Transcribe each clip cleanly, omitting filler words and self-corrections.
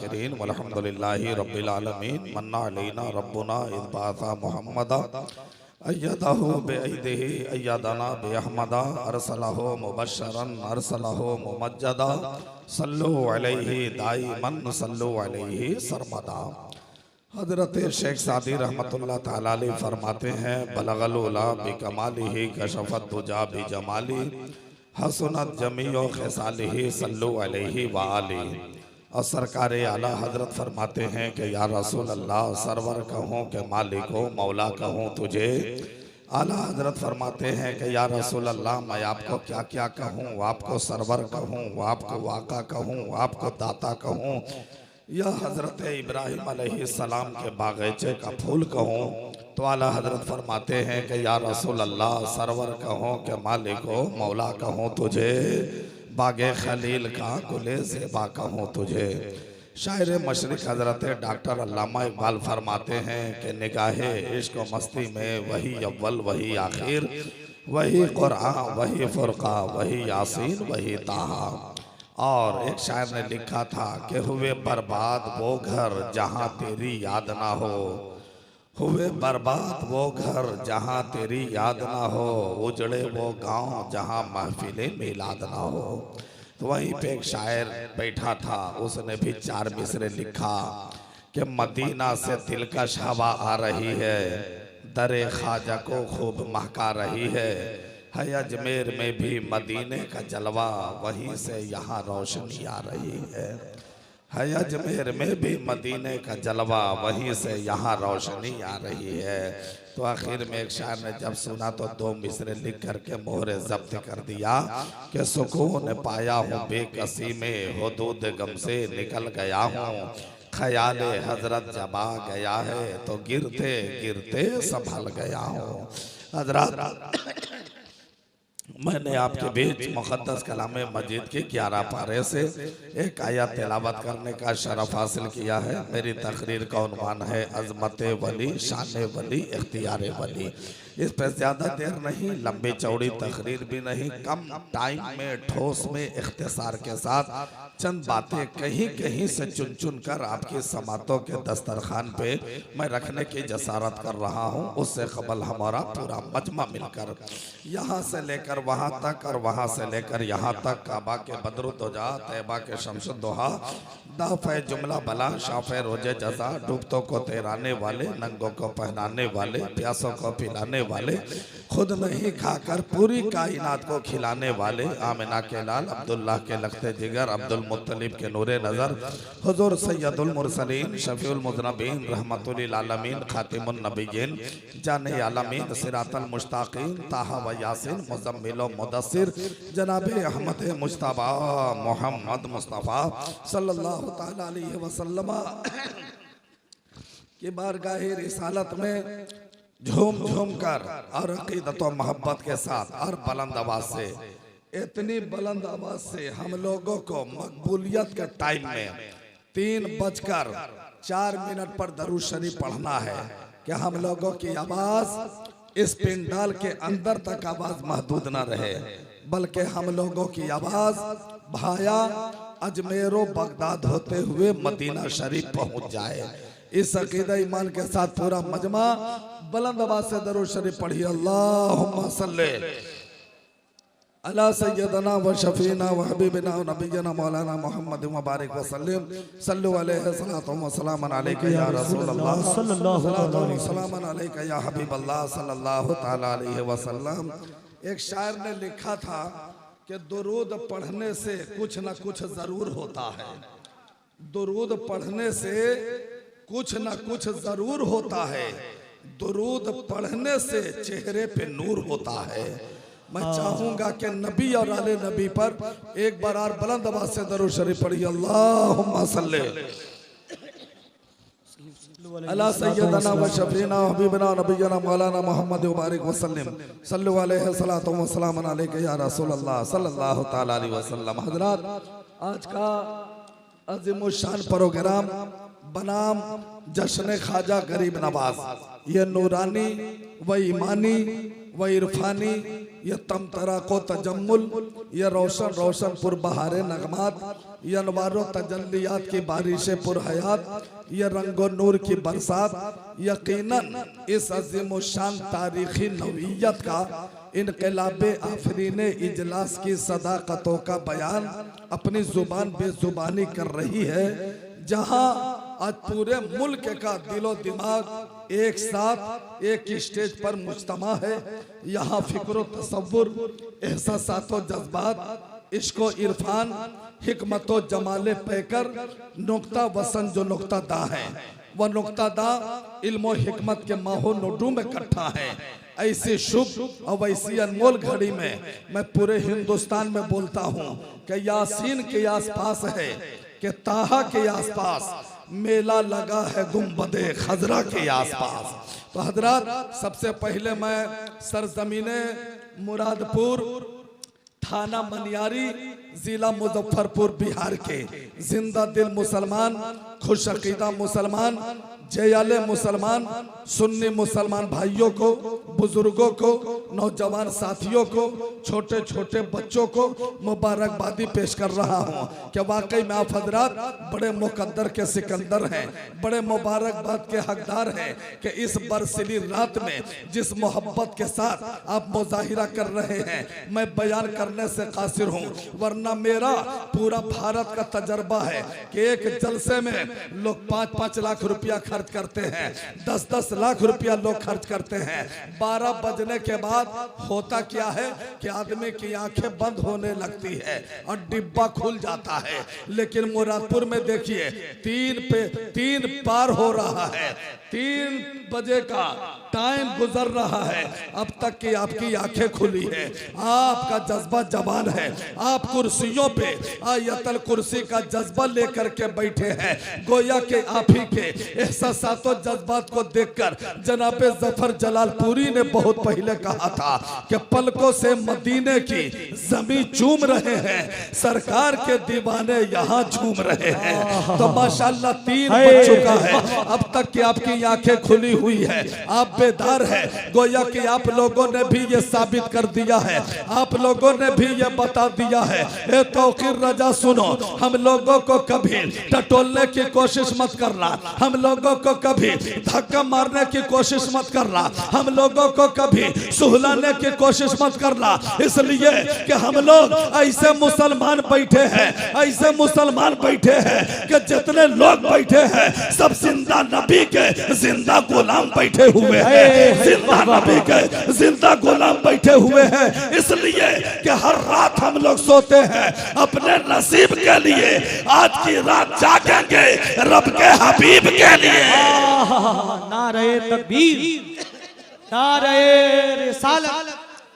शाकिरीन वल्हम्दुलिल्लाहि रब्बिल आलमीन मन्ना अलैना रब्बुना इज़ बअसा मुहम्मदा अय्यदहु बिअयदिही अय्यदना बिअहमदा अरसलहु मुबश्शरन अरसलहु मुमज्जदा सल्लु अलैहि दाइमन सल्लु अलैहि सरमदा। हज़रत शेख सादी रहमतुल्लाह ताला अलैह फरमाते हैं बलगल उला बिकमालिही कशफत दुजा बिजमाली हसनत जमीओ खिसालिही सल्लु अलैहि व आली। और सरकार आला हजरत फरमाते हैं कि या रसूल अल्लाह सरवर कहूँ के मालिक हो मौला कहूँ तुझे। आला हजरत फरमाते हैं कि या रसूल अल्लाह मैं आपको क्या क्या कहूँ, आपको सरवर कहूँ, आपको वाका कहूँ, आपको दाता कहूँ, या हजरत इब्राहिम अलैहिस्सलाम के बागीचे का फूल कहूँ। तो आला हजरत फरमाते हैं कि या रसूल अल्लाह सरवर कहूँ के मालिक हो मौला कहूँ तुझे, बागे खलील का गुले ज़ेबा कहूँ तुझे। शायर मशरिक हजरत डॉक्टर अल्लामा इकबाल फरमाते हैं कि निगाहे इश्क व मस्ती में वही अव्वल वही आखिर, वही कुरान वही फुरका वही यासीन वही ताहा। और एक शायर ने लिखा था कि हुए बर्बाद वो घर जहाँ तेरी याद ना हो, हुए बर्बाद वो घर जहाँ तेरी याद ना हो, उजड़े वो गांव जहाँ महफिले मिलाद ना हो। तो वहीं पे एक शायर बैठा था, उसने भी 4 मिसरे लिखा कि मदीना से दिलकश हवा आ रही है, दरे ख्वाजा को खूब महका रही है अजमेर में भी मदीने का जलवा वहीं से यहाँ रोशनी आ रही है अजमेर में भी मदीने का जलवा वहीं से यहाँ रोशनी आ रही है। तो आखिर में एक शायर ने जब सुना तो 2 मिसरे लिख करके मोहरे जब्त कर दिया कि सुकून पाया हूँ बेकसी में, हुदूद गम से निकल गया हूँ, ख्याले हजरत जब आ गया है तो गिरते गिरते संभल गया हूँ। हजरत मैंने आपके बीच मुक़द्दस कलामे मजीद के 11 पारे से एक आयत तिलावत करने का शरफ हासिल किया है। मेरी तकरीर का उन्वान है अज़मत वली शान वली इख्तियार वली। इस पर ज़्यादा देर नहीं, लंबी चौड़ी तकरीर भी नहीं, कम टाइम में ठोस में इख्तिसार के साथ चंद बातें कहीं कहीं से चुन चुन कर आपकी समातों के दस्तरखान पे मैं रखने की जसारत कर रहा हूँ। उससे कबल हमारा पूरा मजमा मिलकर यहाँ से लेकर वहाँ तक और वहाँ से लेकर यहाँ तक काबा के बदरुद्दोजा, तैबा के शमसुद्दोहा, दाफ़े जुमला बला, शाफ़े रोजे जज़ा, डूबतों को तैराने वाले, नंगों को पहनाने वाले, प्यासों को पिलाने वाले, खुद नहीं खाकर पूरी कायनात को खिलाने वाले, आमिना के लाल अब्दुल्लाह के लखते जिगर, अब्दुल मुत्तलिब के नूरे नज़र, हुज़ूर सैयदुल मुरसलीन शफीउल मुज़नबीन रहमतुल आलमीन खातिमुन नबिय्यीन जाने आलमीन सिरातल मुश्ताकीन ताहा व यासीन मुज़म्मिल व मुदस्सिर जनाबे अहमद मुज्तबा मोहम्मद मुस्तफ़ा सल्लल्लाहु तआला अलैहि वसल्लम की बारगाह रिसालत में झूम झूम कर और अकीदत व मोहब्बत के साथ और बुलंद आवाज से, इतनी बुलंद आवाज से हम लोगों को मकबूलियत के टाइम में 3:04 पर दरूद शरीफ पढ़ना है कि हम लोगों की आवाज इस पिंडाल के अंदर तक आवाज महदूद न रहे, बल्कि हम लोगों की आवाज भाया अजमेरो बगदाद होते हुए मदीना शरीफ पहुंच जाए। इस अकीदा ईमान के साथ पूरा मजमा बुलंद आवाज से दरूद शरीफ पढ़िए। अल्लाहुम्मा सल्ले अला सय्यदना व शफीना व हबीबना व नबीना मौलाना मुहम्मद व बारिक व सल्लिम सल्लु अलैहि सलातो व सलामन अलैका या रसूल अल्लाह सल्लल्लाहु अलैहि व सलामन अलैका या हबीब अल्लाह सल्लल्लाहु तआला अलैहि वसल्लम। एक शायर ने लिखा था कि दुरूद पढ़ने से कुछ न कुछ जरूर होता है, दुरूद पढ़ने से कुछ न कुछ जरूर होता है, दुरूद पढ़ने से चेहरे पे नूर होता है। मैं चाहूंगा कि नबी और आले नबी पर एक बार और बुलंद आवाज से दरूद शरीफ पढ़िए। अल्लाहुम्मा सल्ले अला सय्यदना व शफीना व हबीबना नबीना मौलाना मुहम्मद व बारिक व सल्लिम सल्लु अलैहि सलातो व सलामन अलैका या रसूल अल्लाह सल्लल्लाहु तआला अलैहि वसल्लम। हज़रात, आज का अज़ीमुश्शान प्रोग्राम बनाम जश्न ख्वाजा गरीब नवाज। ये नूरानी व ईमानी व इरफानी, ये तमतरा को तजम्मुल, ये रोशन रोशन पुर बहारे नगमात, ये अनवारो तजल्लियात की बारिश पुरहयात, ये रंगो नूर की बरसात, यकीनन इस अजीम शान तारीखी नवीयत का इनकलाबे आफरीन इजलास की सदाकतों का बयान अपनी जुबान बेजुबानी कर रही है। जहां आज पूरे मुल्क का दिलो दिमाग एक साथ एक स्टेज पर मुज्तमा है। यहाँ फिक्र तसव्वुर, एहसासात व जज्बात, इश्को इरफान, हिकमत व जमाले पैकर, नुक्ता वसन जो नुक्ता दा है, वह नुक्ता दा इल्म हिकमत के माहो नोडू में इकट्ठा है। ऐसी शुभ और वैसी अनमोल घड़ी में मैं पूरे हिंदुस्तान में बोलता हूँ कि यासीन के आसपास है कि ताहा के आसपास मेला लगा है गुंबदे खजरा के आसपास। तो हजरात, सबसे पहले मैं सरजमीने मुरादपुर, थाना मनियारी, जिला मुजफ्फरपुर, बिहार के जिंदा दिल मुसलमान, खुश अकीदा मुसलमान, जयाले मुसलमान, सुन्नी मुसलमान भाइयों को, बुजुर्गों को, नौजवान साथियों को, छोटे छोटे बच्चों को मुबारकबादी पेश कर रहा हूँ कि वाकई में आप हजरात बड़े मुकद्दर के सिकंदर हैं, बड़े मुबारकबाद के हकदार हैं कि इस बरसिली रात में जिस मोहब्बत के साथ आप मुजाहिरा कर रहे हैं, मैं बयान करने से कासिर हूँ। वरना मेरा पूरा भारत का तजर्बा है कि एक जलसे में लोग 5-5 लाख रुपया खर्च करते हैं, 10-10 लाख रुपया लोग खर्च करते हैं। 12 बजने के बाद होता क्या है कि आदमी की आंखें बंद होने लगती है और डिब्बा खुल जाता है। लेकिन मुरादपुर में देखिए 3 पार हो रहा है, 3 बजे का टाइम गुजर रहा है, अब तक की आपकी आंखें खुली है, आपका जज्बा जवान है, आप कुर्सियों पे आयतल कुर्सी का जज्बा लेकर के बैठे हैं। गोया के आप ही के एहसासातों जज्बात को देखकर जनाबे जफर जलालपुरी ने बहुत पहले कहा था कि पलकों से मदीने की जमीन चूम रहे हैं, सरकार के दीवाने यहाँ झूम रहे हैं। तो माशाल्लाह 3 बज चुका है, अब तक की आपकी आंखें खुली हुई है, आप बेदार है। गोया कि आप लोगों ने भी ये साबित कर दिया है, आप लोगों ने भी ये बता दिया है। ए तौकीर रजा सुनो, हम लोगों को कभी टटोलने की कोशिश मत करना, हम लोगों को कभी धक्का मारने की कोशिश मत करना, हम लोगों को कभी सुहलाने की कोशिश मत करना, इसलिए कि हम लोग ऐसे मुसलमान बैठे हैं, ऐसे मुसलमान बैठे हैं कि जितने लोग बैठे हैं सब जिंदा नबी के जिंदा गुलाम बैठे हुए हैं, जिंदा नबी के जिंदा गुलाम बैठे हुए हैं। इसलिए कि हर रात हम लोग सोते हैं अपने नसीब के लिए, आज की रात जागेंगे रब के हबीब के लिए। नारे तकबीर, नारे रिसालत,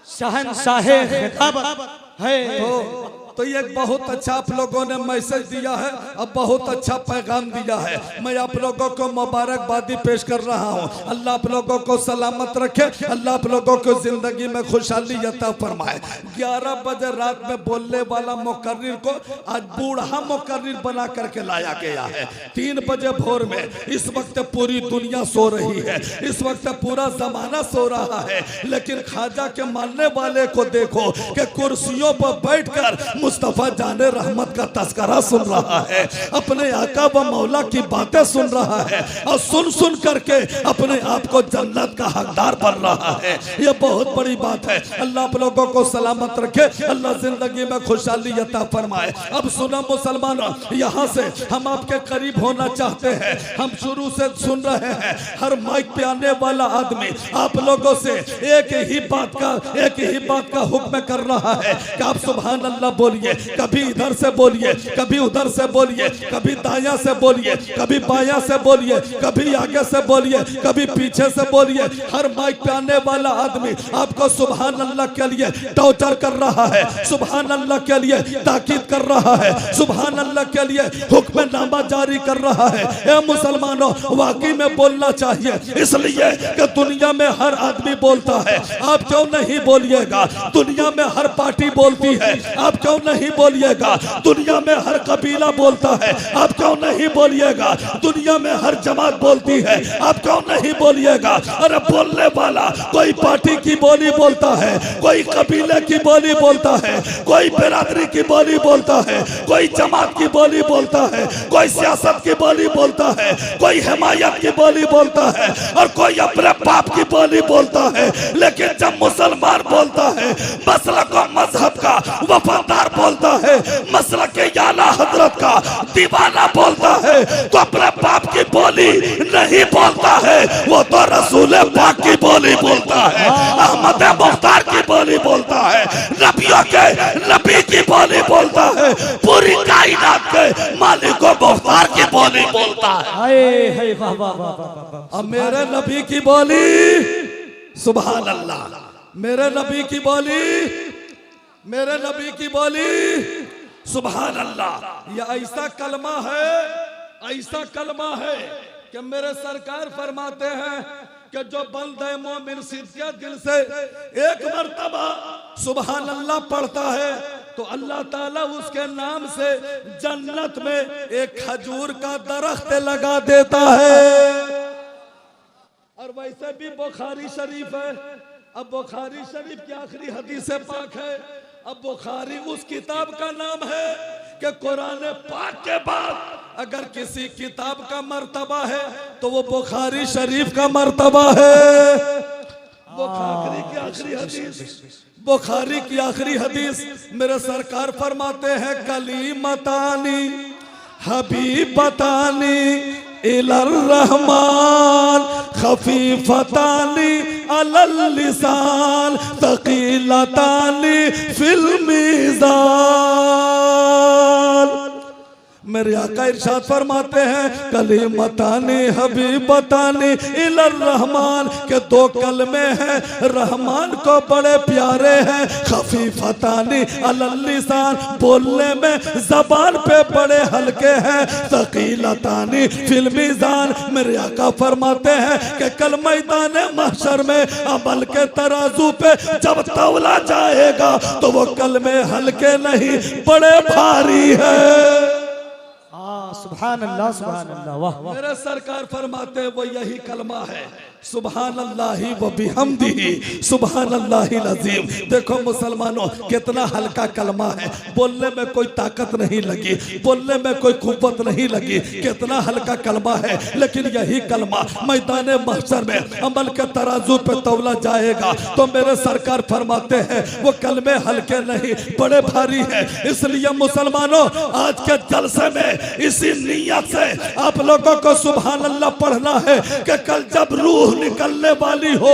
शहंशाहे खिताबत है। तो ये बहुत अच्छा आप लोगों ने मैसेज दिया है, अब बहुत अच्छा पैगाम दिया है। मैं आप लोगों को मुबारकबादी पेश कर रहा हूँ। अल्लाह आप लोगों को सलामत रखे, अल्लाह आप लोगों को जिंदगी में खुशहाली अता फरमाए। 11 बजे रात में बोलने वाला मुकर्रिर को आज बूढ़ा मुकर्रिर बना करके लाया गया है। 3 बजे भोर में इस वक्त पूरी दुनिया सो रही है, इस वक्त पूरा जमाना सो रहा है, लेकिन ख्वाजा के मानने वाले को देखो कि कुर्सियों पर बैठकर मुस्तफा जाने रहमत का तस्करा सुन रहा है, अपने आका व मौला की बातें सुन रहा है और सुन सुन करके अपने आप को जन्नत का हकदार बन रहा है। ये बहुत बड़ी बात है। अल्लाह आप लोगों को सलामत रखे, अल्लाह जिंदगी में खुशहाली अता फरमाए। अब सुना मुसलमानों, यहाँ से हम आपके करीब होना चाहते हैं। हम शुरू से सुन रहे हैं, हर माइक पे आने वाला आदमी आप लोगों से एक ही बात का हुक्म कर रहा है कि आप सुभान अल्लाह बोलिए, कभी इधर से बोलिए, कभी उधर से बोलिए, कभी दायां से बोलिए, कभी बायां से बोलिए, कभी आगे से बोलिए, कभी पीछे से बोलिए। हर माइक पे आने वाला आदमी आपको सुभान अल्लाह के लिए टॉर्चर कर रहा है, सुभान अल्लाह के लिए ताकीद कर रहा है, सुभान अल्लाह के लिए हुक्मनामा जारी कर रहा है। ए मुसलमानों, वाकई में बोलना चाहिए, इसलिए कि दुनिया में हर आदमी बोलता है, आप क्यों नहीं बोलिएगा? दुनिया में हर पार्टी बोलती है, आप क्यों नहीं बोलिएगा? दुनिया में हर कबीला बोलता है, आप क्यों नहीं बोलिएगा? दुनिया में हर जमात बोलती है, आप क्यों नहीं बोलिएगा? अरे बोलने वाला कोई पार्टी की बोली बोलता है, कोई कबीले की बोली बोलता है, कोई बिरादरी की बोली बोलता है, कोई जमात की बोली बोलता है, कोई सियासत की बोली बोलता है, कोई हिमायत की बोली बोलता है और कोई अपने बाप की बोली बोलता है। लेकिन जब मुसलमान बोलता है, मसलक को मजहब का वफादार बोलता है, मसलक के आला हजरत का दीवाना बोलता है, तो अपने बाप की बोली नहीं बोलता है, वो तो रसूल पाक की बोली बोलता है, अहमद मुख्तार की बोली बोलता है, नबियों के नबी की बोली बोलता है, पूरी कायनात के मालिक व मुख्तार की बोली बोलता है। हाय वाह वाह वाह वाह। अब मेरे नबी की बोली, सुभान अल्लाह, मेरे नबी की बोली, मेरे नबी की बोली, सुभान अल्लाह। यह ऐसा कलमा है, ऐसा कलमा है कि मेरे सरकार फरमाते हैं कि जो बंदे मोमिन सिद्के दिल से एक मर्तबा सुभान अल्लाह पढ़ता है तो अल्लाह ताला उसके नाम से जन्नत में एक खजूर का दरख्त लगा देता है। और वैसे भी बुखारी शरीफ है। अब बुखारी शरीफ की आखिरी हदीस पाक है। अब बुखारी उस किताब का नाम है कि कुरान पाक के बाद अगर किसी किताब का मर्तबा है तो वो बुखारी शरीफ का मर्तबा है। बुखारी की आखिरी हदीस, बुखारी की आखिरी हदीस मेरे सरकार फरमाते हैं, कलीमतानी हबीबतानी इलर रहमान खफीफतानी अलल लिसान तकीलतानी फिल मीज़ान। मेरे आका इरशाद फरमाते हैं, कलीमतानी हबीबतानी इलर रहमान के दो कलमे हैं, रहमान को बड़े प्यारे हैं, खफीफतानी अलल लिसान बोलने में जबान पे बड़े हल्के हैं, तकीलतानी फिल मीज़ान। मेरे आका फरमाते हैं कि कल मैदान महशर में अमल के तराजू पे जब तौला जाएगा तो वो कलमे हल्के नहीं बड़े भारी है। सुभान अल्लाह वाह। मेरे सरकार फरमाते हैं वो यही कलमा है, सुभान अल्लाही व बिहम्दिही सुभान अल्लाहिल अज़ीम। देखो मुसलमानों कितना हल्का कलमा है, बोलने में कोई ताकत नहीं लगी, बोलने में कोई कुव्वत नहीं लगी, कितना हल्का कलमा है। लेकिन यही कलमा मैदान महशर में अमल के तराजू पे तौला जाएगा तो मेरे सरकार फरमाते हैं वो कलमे हल्के नहीं बड़े भारी है। इसलिए मुसलमानों आज के जलसे में इसी नियत से आप लोगों को सुभान अल्लाह पढ़ना है कि कल जब रूह निकलने वाली हो,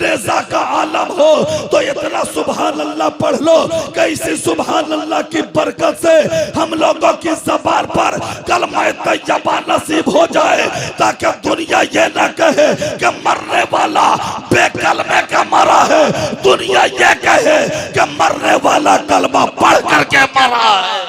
नेज़ा का आलम हो, तो इतना सुभान अल्लाह पढ़ लो कि इसी सुभान अल्लाह की बरकत से हम लोगों की ज़बान पर कलमा तैयबा नसीब हो जाए, ताकि दुनिया ये ना कहे कि मरने वाला बेकलमे का मरा है, दुनिया ये कहे कि मरने वाला कलमा पढ़ करके मरा है।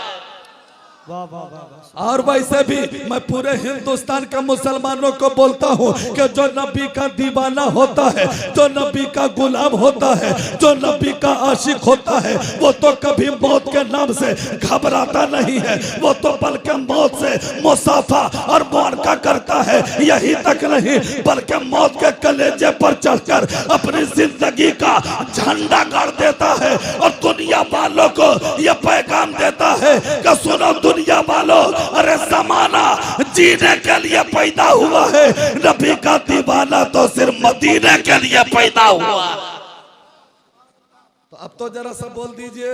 और वैसे भी मैं पूरे हिंदुस्तान के मुसलमानों को बोलता हूँ कि जो नबी का दीवाना होता है, जो नबी का गुलाम होता है, जो नबी का आशिक होता है, वो तो कभी मौत के नाम से घबराता नहीं है, वो तो बल्कि मौत से मुसाफा और मुआनका करता है। यही तक नहीं बल्कि मौत के कलेजे पर चढ़कर अपनी जिंदगी का झंडा गाड़ देता है और दुनिया वालों को यह पैगाम देता है कि सुनो दुनिया वालों, अरे जमाना जीने के लिए पैदा हुआ है, नबी का दीवाना तो सिर्फ मदीने के लिए पैदा हुआ। तो अब तो जरा सा बोल दीजिए,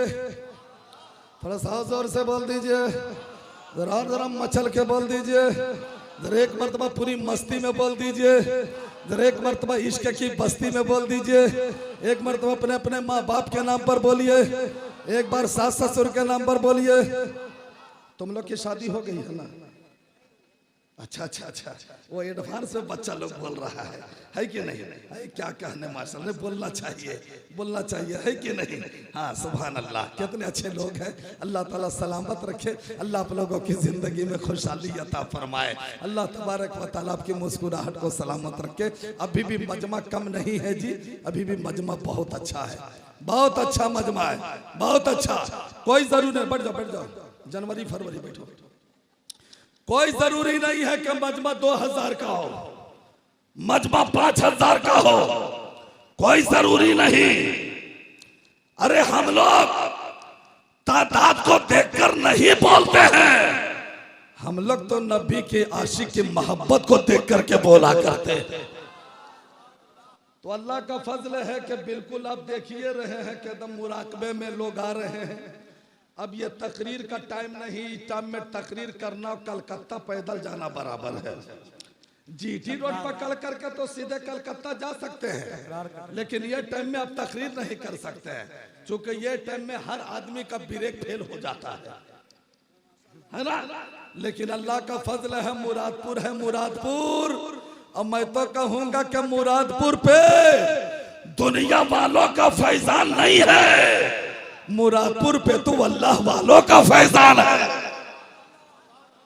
थोड़ा सा जोर से बोल दीजिए, जरा मचल के बोल दीजिए, जरा एक मर्तबा पूरी मस्ती में बोल दीजिए, जरा एक मर्तबा इश्क की बस्ती में बोल दीजिए, एक मर्तबा अपने अपने माँ बाप के नाम पर बोलिए, एक बार सास ससुर के नाम पर बोलिए। तुम लोग की शादी हो गई है ना? अच्छा अच्छा अच्छा, वो एडवांस में बच्चा लोग बोल रहा है कि नहीं? है क्या कहने माशाल्लाह, बोलना चाहिए, बोलना चाहिए, है कि नहीं? हाँ सुभान अल्लाह, कितने अच्छे लोग हैं। अल्लाह ताला सलामत रखे, अल्लाह आप लोगों की जिंदगी में खुशहाली अता फरमाए, अल्लाह तबारक व तआला आपकी मुस्कुराहट को सलामत रखे। अभी भी मजमा कम नहीं है जी, अभी भी मजमा बहुत अच्छा है। बहुत अच्छा मजमा है, बहुत अच्छा। कोई जरूरी नहीं, बैठ जाओ, जनवरी फरवरी बैठो। कोई जरूरी नहीं है कि मजमा 2000 का हो, मजमा 5000 का हो, कोई जरूरी नहीं। अरे हम लोग तादाद को देखकर नहीं बोलते हैं, हम लोग तो नबी के आशिक की मोहब्बत को देख करके बोला करते हैं। तो अल्लाह का फजल है कि बिल्कुल आप देखिए रहे हैं कि एकदम मुराकबे में लोग आ रहे हैं। अब ये तकरीर का टाइम नहीं, इस टाइम में तकरीर करना कलकत्ता पैदल जाना बराबर है। जीटी रोड पकड़ करके तो सीधे कलकत्ता जा सकते हैं, लेकिन ये टाइम में आप तकरीर नहीं कर सकते हैं, क्योंकि ये टाइम में हर आदमी का ब्रेक फेल हो जाता है ना। लेकिन अल्लाह का फजल है, मुरादपुर है, मुरादपुर। और मैं तो कहूंगा कि मुरादपुर पे दुनिया वालों का फैजान नहीं है, मुरादपुर पे तो अल्लाह वालों का फैजान है।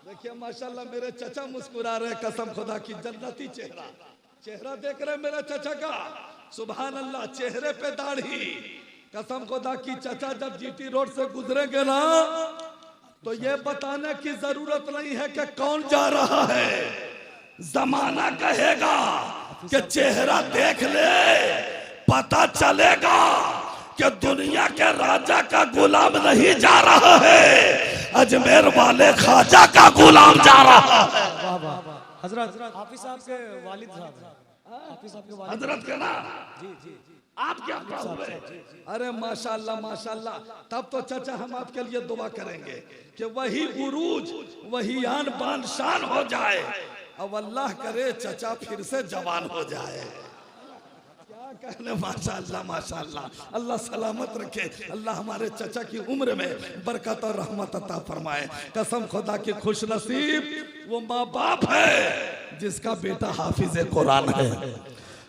देखिए माशाल्लाह मेरे चचा मुस्कुरा रहे, कसम खुदा की, जन्नती चेहरा, चेहरा देख रहे मेरे चचा का, सुभान अल्लाह, चेहरे पे दाढ़ी, कसम खुदा की। चचा जब जीटी रोड से गुजरेंगे ना तो ये बताने की जरूरत नहीं है कि कौन जा रहा है, जमाना कहेगा कि चेहरा देख ले, पता चलेगा कि दुनिया के राजा का गुलाम नहीं जा रहा है, अजमेर वाले ख्वाजा का गुलाम जा रहा है। हजरत हाफिज साहब के वालिद साहब, हाफिज साहब के वालिद, हजरत के ना जी आप क्या हुए? अरे माशाल्लाह माशाल्लाह। तब तो चाचा हम आपके लिए दुआ करेंगे कि वही उरूज, वही आन बान शान हो जाए। अब अल्लाह करे चचा फिर से जवान हो जाए। क्या कहने, माशाल्लाह माशाल्लाह। अल्लाह सलामत रखे, अल्लाह हमारे चचा की उम्र में बरकत और रहमत अता फरमाए। कसम खुदा की, खुश नसीब वो माँ बाप है जिसका बेटा हाफिज कुरान है,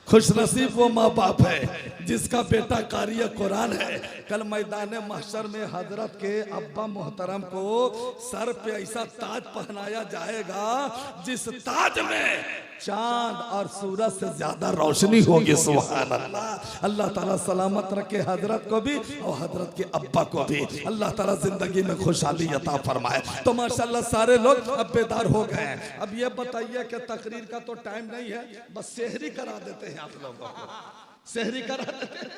खुश नसीब वो माँ बाप है जिसका बेटा कारी कुरान है। कल मैदान महशर में हजरत के अब्बा मोहतरम को सर पे ऐसा ताज पहनाया जाएगा जिस ताज में चांद और सूरज से ज्यादा रोशनी होगी। सुभान अल्लाह। अल्लाह ताला सलामत रखे हजरत को भी और हजरत के अब्बा को भी। अल्लाह ताला जिंदगी में खुशहाली अता फरमाए। तो माशाल्लाह सारे लोग अब बेदार हो गए हैं। अब ये बताइए कि तकरीर का तो टाइम नहीं है, बस सेहरी करा देते हैं आप लोगों को, सेहरी करा देते हैं।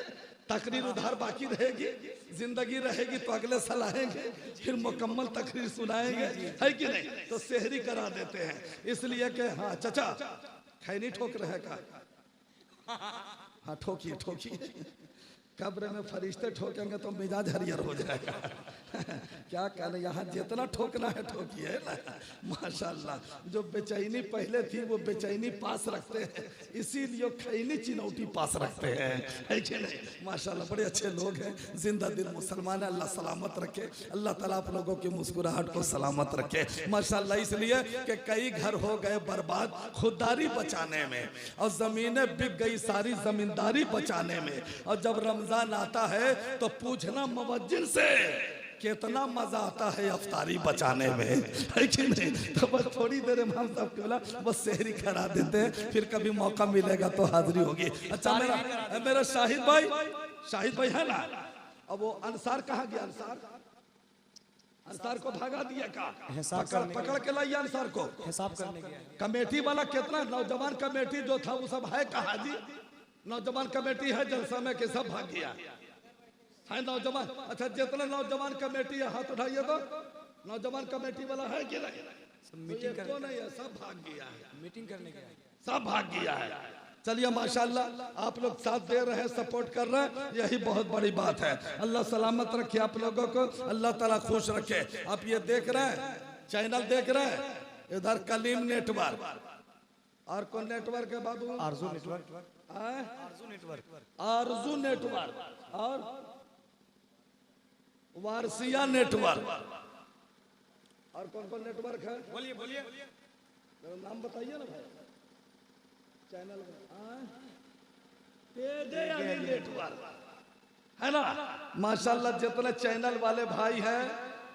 तकरीर उधार बाकी रहेगी, जिंदगी रहेगी तो अगले साल आएंगे, फिर मुकम्मल तकरीर सुनाएंगे, है कि नहीं। तो सेहरी करा देते हैं, इसलिए कि हाँ चचा खैनी ठोक रहे का, हाँ ठोकिए ठोकिए, कब्र में फरिश्ते ठोकेंगे तो मिजाज हरियर हो जाएगा। क्या कहना, यहाँ जितना ठोकना है ठोकिए ना। माशाल्लाह, जो बेचैनी पहले थी वो बेचैनी पास रखते हैं, इसीलिए खैनी चिनौटी पास रखते हैं, है कि नहीं। माशाल्लाह बड़े अच्छे लोग हैं, जिंदा दिल मुसलमान है। अल्लाह सलामत रखे, अल्लाह ताला आप लोगों की मुस्कुराहट को सलामत रखे। माशाल्लाह, इसलिए कि कई घर हो गए बर्बाद खुददारी बचाने में, और जमीनें बिक गई सारी जमींदारी बचाने में। और जब रमजान आता है तो पूछना मुवज्जिन से कितना मजा आता है अफ्तारी बचाने में, है कि नहीं। तो बस थोड़ी देर इमाम साहब के बोला बस सेहरी करा देते हैं, फिर कभी मौका मिलेगा तो हाजिरी होगी। अच्छा मेरा शाहिद भाई है ना, अब वो अंसार कहाँ गया? अंसार को भगा दिया का, पकड़ के लाइए अंसार को, हिसाब करने गया। कमेटी वाला कितना नौजवान कमेटी जो था वो सब है कहाँ जी? नौजवान कमेटी है जलसा में के सब भाग गया है नौजवान। अच्छा जितने नौजवान कमेटी है हाथ उठाइए तो, नौजवान कमेटी वाला है कि नहीं? मीटिंग तो नहीं है, सब भाग गया है, मीटिंग करने गया, सब भाग गया है। चलिए माशाल्लाह आप लोग साथ दे रहे हैं, सपोर्ट कर रहे हैं, यही बहुत बड़ी बात है। अल्लाह सलामत रखे आप लोगों को, अल्लाह ताला खुश रखे। आप ये देख रहे हैं, चैनल देख रहे हैं, इधर कलीम नेटवर्क, और कौन नेटवर्क है बाबू? आरजू नेटवर्क, आरजू नेटवर्क और वारसिया नेटवर्क, और कौन कौन नेटवर्क है? बोलिए नाम बताइए ना भाई। चैनल नेटवर्क है ना। माशाल्लाह जितने चैनल वाले भाई हैं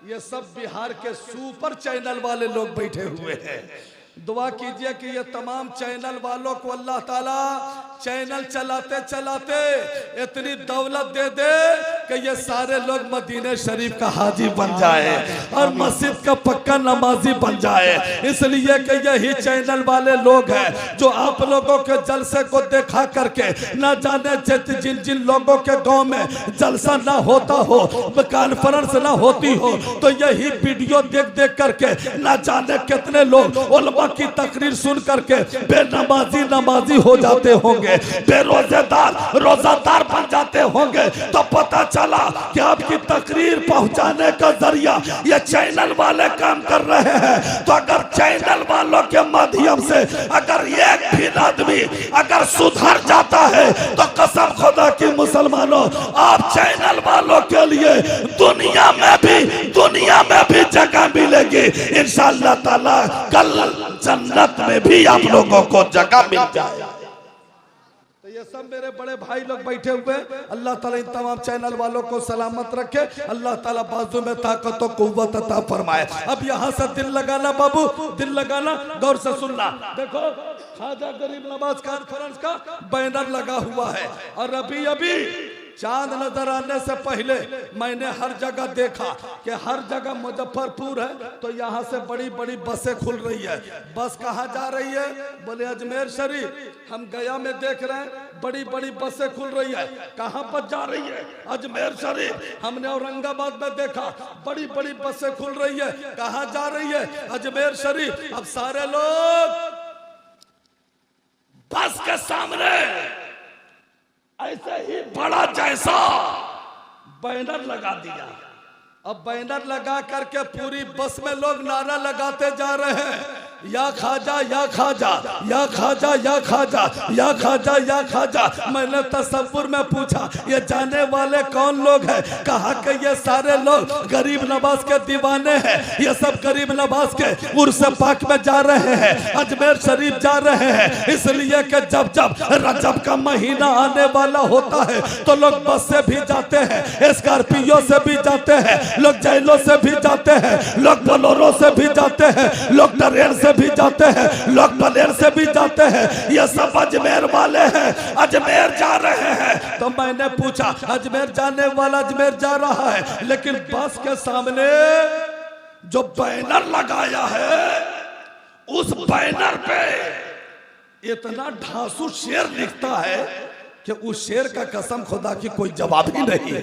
ये सब बिहार के सुपर चैनल वाले लोग बैठे हुए हैं, दुआ कीजिए कि ये तमाम चैनल वालों को अल्लाह ताला चैनल चलाते चलाते इतनी दौलत दे दे कि ये सारे लोग मदीने शरीफ का हाजी बन जाए और मस्जिद का पक्का नमाजी बन जाए। इसलिए कि यही चैनल वाले लोग हैं जो आप लोगों के जलसे को देखा करके न जाने जिन जिन लोगों के गांव में जलसा ना होता हो, कॉन्फ्रेंस ना होती हो, तो यही वीडियो देख देख करके न जाने कितने लोग उलमा की तकरीर सुन करके बेनमाजी नमाजी हो जाते होंगे, बेरोजेदार रोजादार बन जाते होंगे। तो पता चला कि आपकी तकरीर पहुंचाने का जरिया ये चैनल वाले काम कर रहे हैं। तो अगर चैनल वालों के माध्यम से अगर एक भी आदमी अगर सुधर जाता है तो कसम खुदा की मुसलमानों, आप चैनल वालों के लिए दुनिया में भी जगह मिलेगी इंशाअल्लाह ताला। कल जन्नत में भी आप लोगों को जगह मिल जाए। तो ये सब मेरे बड़े भाई लोग बैठे हुए, अल्लाह ताला इन तमाम चैनल वालों को सलामत रखे, अल्लाह ताला बाजू में ताकत और कुव्वत अता फरमाए। अब यहाँ से दिल लगाना बाबू, दिल लगाना, गौर से सुनना। देखो ख्वाजा गरीब नवाज कॉन्फ्रेंस का बैनर लगा हुआ है और अभी चांद नजर आने से पहले मैंने हर जगह देखा कि हर जगह मुजफ्फरपुर है तो यहाँ से बड़ी बड़ी बसें खुल रही है। बस कहाँ जा रही है? बोले अजमेर शरीफ। हम गया में देख रहे हैं बड़ी बड़ी बसें खुल रही है। कहाँ पर जा रही है? अजमेर शरीफ। हमने औरंगाबाद में देखा बड़ी बड़ी बसें खुल रही है। कहाँ जा रही है? अजमेर शरीफ। अब सारे लोग बस के सामने ऐसे ही बड़ा जैसा बैनर लगा दिया। अब बैनर लगा करके पूरी बस में लोग नारा लगाते जा रहे हैं, या खाजा या खाजा या खाजा या खाजा या खाजा या खाजा। मैंने तसव्वुर में पूछा ये जाने वाले कौन लोग हैं? कहा कि ये सारे लोग गरीब नवाज के दीवाने हैं। ये सब गरीब नवाज के उर्स पाक में जा रहे हैं, अजमेर शरीफ जा रहे हैं। इसलिए कि जब जब रजब का महीना आने वाला होता है तो लोग बस से भी जाते हैं, स्कॉर्पियो से भी जाते हैं, लोग जैलो से भी जाते हैं, लोग बोलेरो से भी जाते हैं, लोग ट्रेन से भी जाते हैं, लोग प्लेन से भी जाते हैं। ये सब अजमेर वाले हैं, अजमेर जा रहे हैं। तो मैंने पूछा अजमेर जाने वाला अजमेर जा रहा है, लेकिन बस के सामने जो बैनर लगाया है उस बैनर पे इतना ढांसू शेर लिखता है कि उस शेर का कसम खुदा की कोई जवाब ही नहीं है।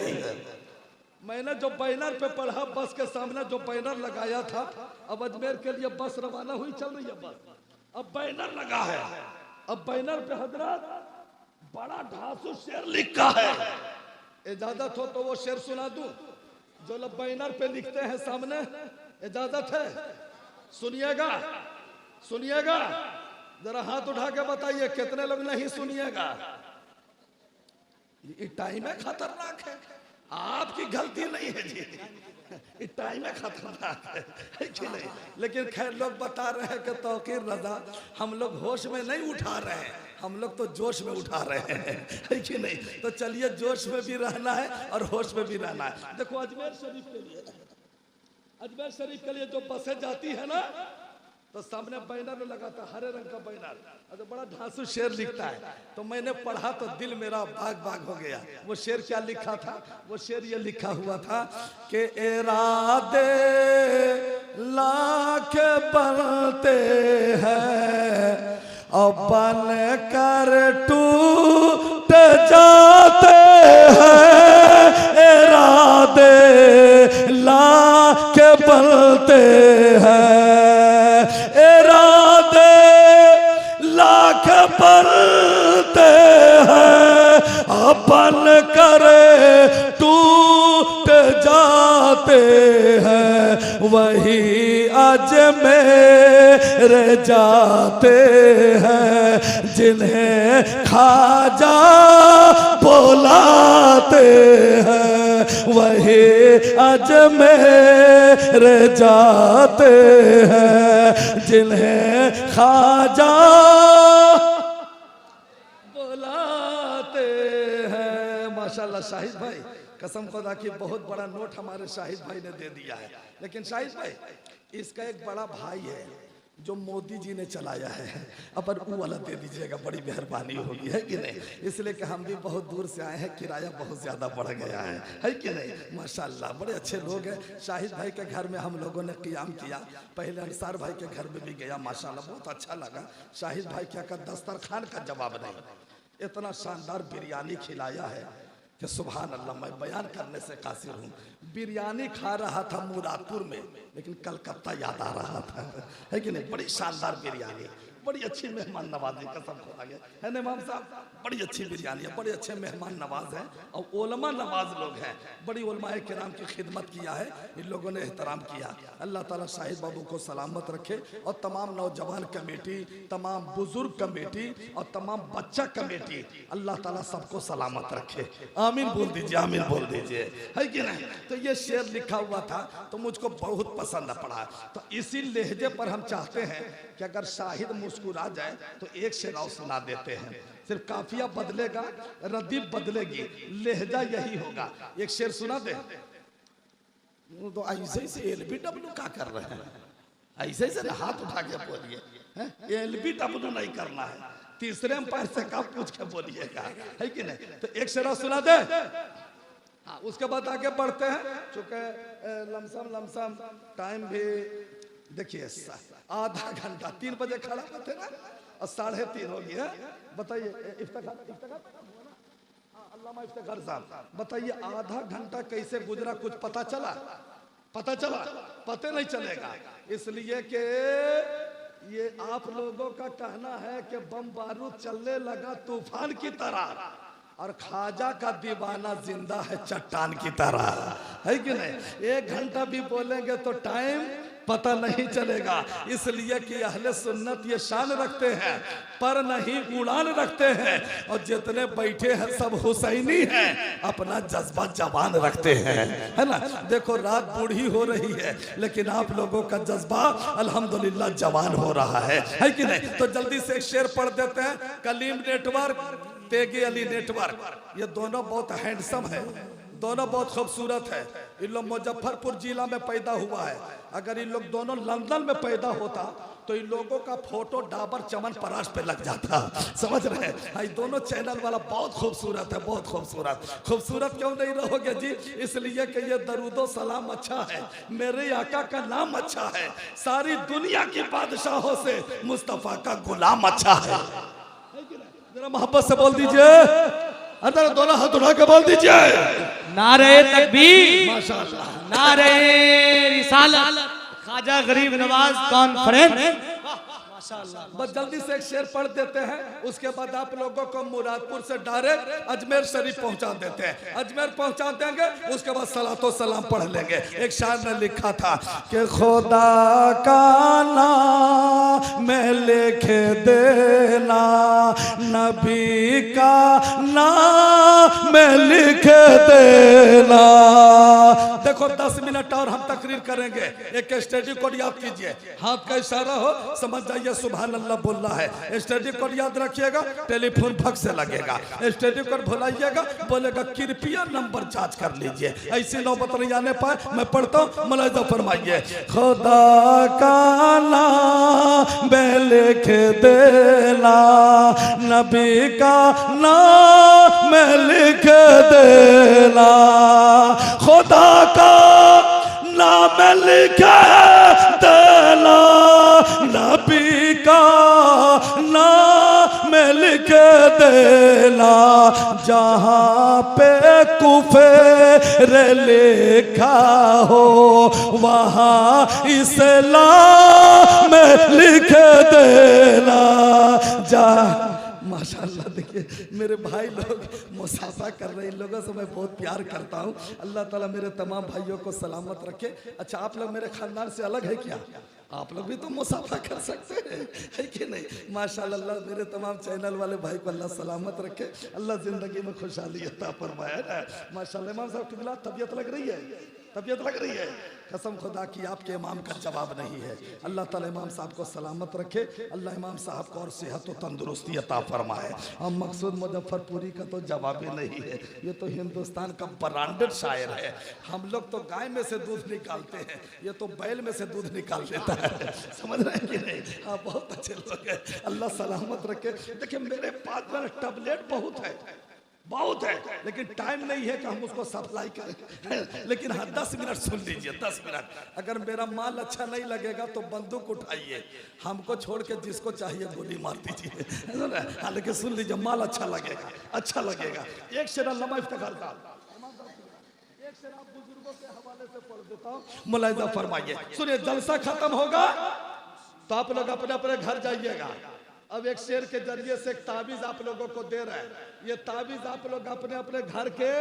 मैंने जो बैनर पे पढ़ा, बस के सामने जो बैनर लगाया था, अब अजमेर के लिए बस रवाना हुई, चल रही है बस, अब बैनर लगा है। अब बैनर पे हजरत बड़ा ढांसू शेर लिखा है। इजाजत हो तो वो शेर सुना दूं जो लोग बैनर पे लिखते हैं सामने? इजाजत है? सुनिएगा, सुनिएगा, जरा हाथ उठा के बताइए कितने लोग नहीं सुनिएगा। ये टाइम है खतरनाक है, आपकी गलती नहीं है जी, ये टाइम है खतरनाक है कि नहीं? लेकिन खैर लोग बता रहे हैं कि तौकीर रजा हम लोग होश में नहीं उठा रहे हैं, हम लोग तो जोश में उठा रहे हैं कि नहीं? तो चलिए जोश में भी रहना है और होश में भी रहना है। देखो अजमेर शरीफ के लिए, अजमेर शरीफ के लिए जो बसें जाती है ना, तो सामने बैनर लगाता हरे रंग का बैनर, तो बड़ा ढांसू शेर लिखता है। तो मैंने पढ़ा तो दिल मेरा बाग बाग हो गया। वो शेर क्या लिखा था? वो शेर ये लिखा हुआ था कि इरादे लाख बनते हैं और बन कर टूट जाते हैं। इरादे लाख बनते हैं, इरादे लाख बनते हैं, अपन करे टूट जाते हैं। वही अजमेर जाते हैं जिन्हें खाजा बुलाते हैं। वही अजमेर जाते हैं जिन्हें खाजा बुलाते हैं। माशाल्लाह शाहिद भाई, कसम खुदा की बहुत बड़ा नोट हमारे शाहिद भाई ने दे दिया है। लेकिन शाहिद भाई इसका एक बड़ा भाई है, जो मोदी जी ने चलाया है, अपन वो वाला दे दीजिएगा, बड़ी मेहरबानी होगी, है कि नहीं? इसलिए कि हम भी बहुत दूर से आए हैं, किराया बहुत ज़्यादा बढ़ गया है कि नहीं? माशाल्लाह बड़े अच्छे लोग हैं। शाहिद भाई के घर में हम लोगों ने क़ियाम किया, पहले अंसार भाई के घर में भी गया, माशाल्लाह बहुत अच्छा लगा। शाहिद भाई क्या कर, दस्तरखान का जवाब नहीं, इतना शानदार बिरयानी खिलाया है कि सुभान अल्लाह, मैं बयान करने से कासिर हूँ। बिरयानी खा रहा था मुरादपुर में, लेकिन कलकत्ता याद आ रहा था, है कि नहीं? बड़ी शानदार बिरयानी, बड़ी अच्छी मेहमान नवाजी, कसम खुदा के, है ना इमाम साहब? बड़ी अच्छी बिरयानी है, बड़े अच्छे मेहमान नवाज हैं और उलमा नवाज लोग हैं। बड़ी उलमाए किराम की खिदमत किया है, इन लोगों ने एहतराम किया। अल्लाह ताला शाहिद बाबू को सलामत रखे और तमाम नौजवान कमेटी, तमाम बुजुर्ग कमेटी और तमाम बच्चा कमेटी, अल्लाह ताला सबको सलामत रखे। आमीन बोल दीजिए, आमीन बोल दीजिए, है कि नहीं? तो ये शेर लिखा हुआ था तो मुझको बहुत पसंद पड़ा, तो इसी लहजे पर हम चाहते हैं कि अगर शाहिद मुस्कुरा जाए तो एक शेर और सुना देते हैं। सिर्फ काफिया बदलेगा, रदीफ बदलेगी, लहजा यही होगा। एक शेर सुना दे। तो ऐसे से LBW क्या कर रहे हैं? ऐसे से हाथ उठा के बोलिए, LBW नहीं करना है, तीसरे अंपायर से कब पूछ के बोलिएगा, है कि नहीं? तो एक शेर सुना दे, हाँ, उसके बाद आगे बढ़ते हैं। चूंकि लमसम टाइम भी देखिए, आधा घंटा, 3 बजे खड़ा थे ना और 3:30 हो गया। बताइए अल्लामा इफ्तिखार साहब, बताइए आधा घंटा कैसे गुजरा, कुछ पता चला? पता नहीं चलेगा, इसलिए कि ये आप लोगों का कहना है कि बम बारूद चलने लगा तूफान की तरह और ख्वाजा का दीवाना जिंदा है चट्टान की तरह, है कि नहीं? 1 घंटा भी बोलेंगे तो टाइम पता नहीं चलेगा, इसलिए कि अहले सुन्नत ये शान रखते हैं, पर नहीं उड़ान रखते हैं, और जितने बैठे हैं सब हुसैनी हैं, अपना जज्बा जवान रखते हैं, है ना? देखो रात बूढ़ी हो रही है, लेकिन आप लोगों का जज्बा अल्हम्दुलिल्लाह जवान हो रहा है कि नहीं? तो जल्दी से एक शेर पढ़ देते हैं। कलीम नेटवर्क, तेगी अली नेटवर्क, ये दोनों बहुत हैंडसम है, दोनों बहुत खूबसूरत है। इन लोग मुजफ्फरपुर जिला में पैदा हुआ है, अगर इन लोग दोनों लंदन में पैदा होता तो इन लोगों का फोटो डाबर चमन परास पे लग जाता, समझ रहे हैं? दोनों चैनल वाला बहुत खूबसूरत है, बहुत खूबसूरत क्यों नहीं रहोगे जी? इसलिए कि ये दरूदो सलाम अच्छा है, मेरे आका का नाम अच्छा है, सारी दुनिया की बादशाहों से मुस्तफा का गुलाम अच्छा है। जरा मोहब्बत से बोल दीजिए, अंदर दोनों हाथ उठा के बोल दीजिए, नारे तकबीर, माशाअल्लाह, नारे रिसालत, ख्वाजा गरीब नवाज कॉन्फ्रेंस। बस जल्दी से एक शेर पढ़ देते हैं, उसके बाद आप लोगों को मुरादपुर से डायरेक्ट अजमेर शरीफ पहुंचा देते हैं। अजमेर पहुंचा देंगे, उसके बाद सलातो सलाम पढ़ लेंगे। एक शायर ने लिखा था कि खुदा का नाम मैं लिख देना, नबी का नाम मैं लिख देना। देखो 10 मिनट और हम तकरीर करेंगे, एक स्टडी कोड याद कीजिए, हाथ का इशारा हो, समझ जाइए सुभान अल्लाह बोलना है। स्टडी कोड याद रखिएगा, टेलीफोन भग से लगेगा, स्टडी कोड भुलाइएगा, बोलेगा कृपया नंबर जांच कर लीजिए, ऐसी नौबत नहीं आने पाए। मैं पढ़ता हूँ, मुलाहिजा फरमाइए। खुदा का नाम लिख देना, नबी का नाम लिख देना, खुदा का नाम लिख देना, नबी का नाम लिख देना, जहाँ पे कुफर लिखा हो वहाँ इस्लाम लिख देना। जा माशाअल्लाह, देखिए मेरे भाई लोग मुसाफा कर रहे हैं, इन लोगों से मैं बहुत प्यार करता हूँ। अल्लाह ताला मेरे तमाम भाइयों को सलामत रखे। अच्छा, आप लोग मेरे खानदान से अलग है क्या? आप लोग भी तो मुसाफा कर सकते हैं, है कि नहीं? माशाअल्लाह, मेरे तमाम चैनल वाले भाई को अल्लाह सलामत रखे, अल्लाह जिंदगी में खुशहाली अता फरमाए। माशाअल्लाह। इमाम साहब किबला, तबीयत लग रही है? तबीयत लग रही है? कसम खुदा की आपके इमाम का जवाब नहीं है। अल्लाह ताला इमाम साहब को सलामत रखे, अल्लाह इमाम साहब को और सेहत और तंदुरुस्ती अता फरमाए। हम मकसूद मुजफ्फरपुरी का तो जवाब ही नहीं है, ये तो हिंदुस्तान का ब्रांडेड शायर है। हम लोग तो गाय में से दूध निकालते हैं, ये तो बैल में से दूध निकाल देता है। समझ रहे हैं कि नहीं? हाँ, बहुत अच्छे लोग हैं, अल्लाह सलामत रखे। देखिए मेरे पास में टैबलेट बहुत है, लेकिन टाइम नहीं है कि हम उसको सप्लाई करें। लेकिन हाँ 10 मिनट सुन लीजिए, 10 मिनट। अगर मेरा माल अच्छा नहीं लगेगा तो बंदूक उठाइए, हमको छोड़ के जिसको चाहिए गोली मार दीजिए। हाँ लेकिन सुन लीजिए, माल अच्छा लगेगा, अच्छा लगेगा। एक शेर अल्लामा इफ्तिखार का, एक शेर आप बुजुर्गों के हवाले से पढ़ देता हूँ, मुलाहिजा फरमाइए। सुनिए, जलसा खत्म होगा तो आप लोग अपने अपने घर जाइएगा। अब एक शेर के जरिए से एक ताबीज आप लोगों को दे रहे हैं। ये ताबीज आप लोग अपने अपने घर के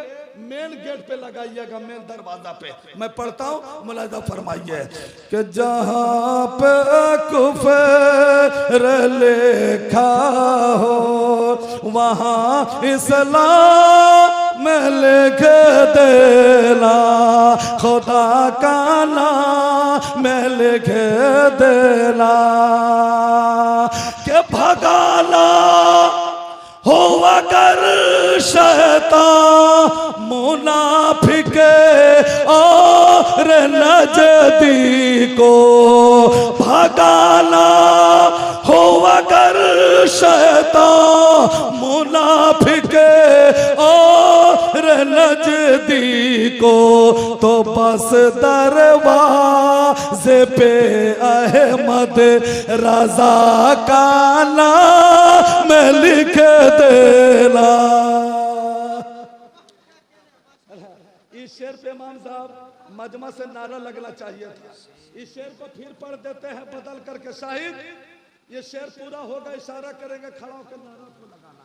मेन गेट पे लगाइएगा, मेन दरवाजा पे। मैं पढ़ता हूँ, मुलाहिजा फरमाइए कि जहाँ पे कुफर लिखा हो वहाँ इस्लाम में लिख देना, खुदा का नाम में लिख देना के भगाना हो अगर शैतान मुनाफिक और नजदी को, भगाना हो अगर शैतान मुनाफिक और नजदी को, तो बस दरवाज़े पे अहमद रज़ा का नाम लिख देना। इस शेर पे इमाम साहब मजमा से नारा लगना चाहिए था। इस शेर को फिर पढ़ देते हैं बदल करके। शाहिद, ये शेर पूरा होगा, इशारा करेंगे, खड़ा होकर नारा को लगाना,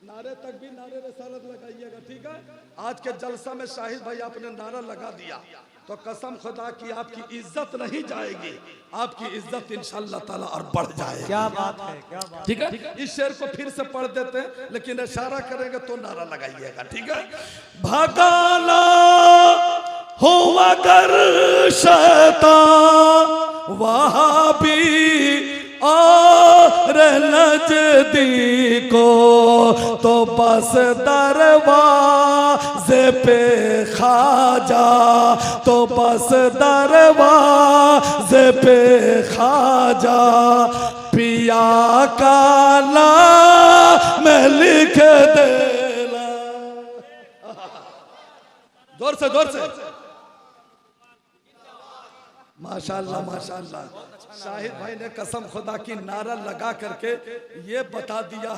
नारे तक भी नारे रसालत लगाइएगा, ठीक है? आज के जलसा में शाहिद भाई आपने नारा लगा दिया तो कसम खुदा की आपकी इज्जत नहीं जाएगी, आपकी इज्जत इंशाअल्लाह ताला और बढ़ जाएगी। क्या बात है, क्या बात, ठीक है? इस शेर को फिर से पढ़ देते हैं, लेकिन इशारा करेंगे तो नारा लगाइएगा, ठीक है? भगाना हो अगर शैतान वहाबी और नजदी को, तो बस दरवाज़े पे खाजा, तो बस दरवाज़े पे खाजा पिया का नाम लिख देना। जोर से, जोर से। माशाअल्लाह, माशाअल्लाह। शाहिद भाई ने कसम खुदा की नारा लगा करके ये बता दिया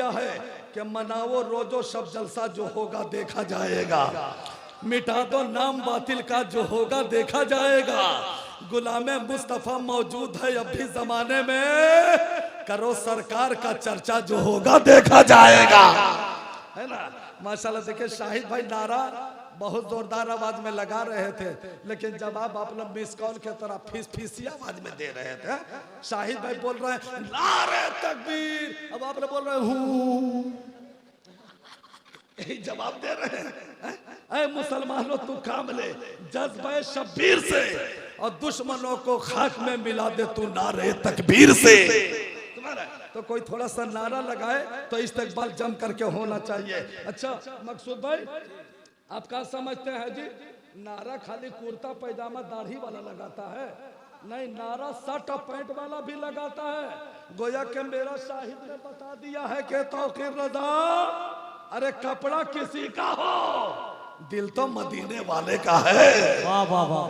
है कि मनाओ रोजो शब जलसा, जो होगा देखा जाएगा। मिटा दो नाम बातिल का, जो होगा देखा जाएगा। गुलामे मुस्तफा मौजूद है अब भी जमाने में, करो सरकार का चर्चा, जो होगा देखा जाएगा, है ना? माशाल्लाह। देखिए शाहिद भाई नारा बहुत जोरदार आवाज में लगा रहे थे, लेकिन जवाब आप लोग मिस कॉल के तरह फीसी आवाज में दे रहे थे। शाहिद भाई बोल रहे हैं नारे तकबीर, अब आप लोग बोल रहे हैं यही जवाब दे रहे हैं। ऐ मुसलमानों तू काम ले जज्बे शब्बीर से, और दुश्मनों को खाक में मिला दे तू नारे तकबीर से। तो कोई थोड़ा सा नारा लगाए तो इस्तेकबाल जम करके होना चाहिए। अच्छा मकसूद भाई, आप क्या समझते हैं जी? नारा खाली कुर्ता पैजामा दाढ़ी वाला लगाता है? नहीं, नारा शर्ट और पैंट वाला भी लगाता है। गोया के मेरा शाहिद ने बता दिया है कि तौकीर रज़ा, अरे कपड़ा किसी का हो, दिल तो मदीने वाले का है। वाह वाह वाह,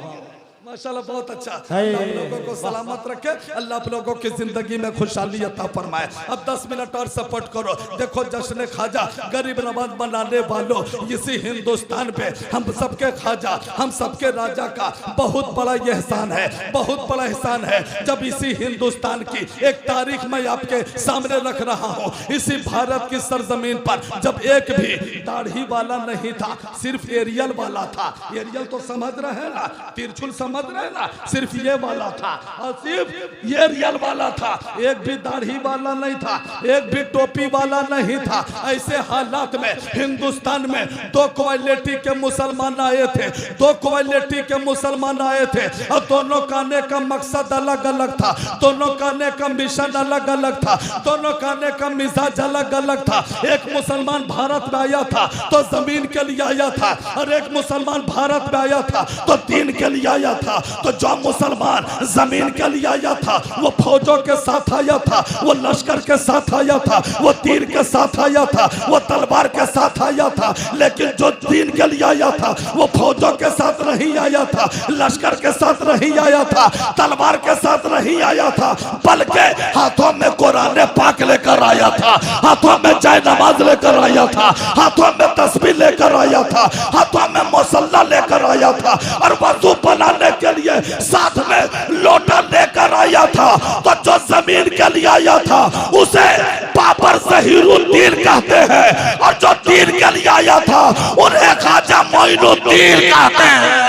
माशाल्लाह, बहुत अच्छा। अल्लाह आप लोगों को सलामत रखे, अल्लाह आप लोगों की जिंदगी में खुशहाली अता फरमाए। अब 10 मिनट और सपोर्ट करो। देखो जश्न खाजा गरीब नवाज बनाने वालों, इसी हिंदुस्तान पे हम सबके खाजा, हम सबके राजा का बहुत बड़ा एहसान है, बहुत बड़ा एहसान है। जब इसी हिंदुस्तान की एक तारीख मैं आपके सामने रख रहा हूँ, इसी भारत की सरजमीन पर जब एक भी दाढ़ी वाला नहीं था, सिर्फ एरियल वाला था। एरियल तो समझ रहे हैं ना, तिरछुल समझ समझ रहे ना, सिर्फ ये वाला था और सिर्फ ये रियल वाला था, एक भी दाढ़ी वाला नहीं था, एक भी टोपी वाला नहीं था। ऐसे हालात में हिंदुस्तान में दो क्वालिटी के मुसलमान आए थे, दो क्वालिटी के मुसलमान आए थे और दोनों का आने का मकसद अलग अलग था, दोनों का आने का मिशन अलग अलग था, दोनों का आने का मिजाज अलग अलग था। एक मुसलमान भारत में आया था तो जमीन के लिए आया था, और एक मुसलमान भारत में आया था तो दीन के लिए आया था। तो जो मुसलमान जमीन के लिए आया था वो फौजों के साथ आया था, वो लश्कर के साथ आया था, वो तीर के साथ आया था, वो तलवार के साथ आया था। लेकिन जो दीन के लिए आया था वो फौजों के साथ नहीं आया था, लश्कर के साथ नहीं आया था, तलवार के साथ नहीं आया था, बल्कि हाथों में कुरान पाक लेकर आया था, हाथों में जय नमाज लेकर आया था, हाथों में तस्बीह लेकर आया था, हाथों में मुसल्ला लेकर आया था, और वजू बनाने के लिए साथ में लोटा लेकर आया था। तो जो जमीन के लिए आया था उसे बाबर ज़हीरुद्दीन कहते हैं, और जो दीन के लिए आया था उन्हें ख्वाजा मोइनुद्दीन कहते हैं।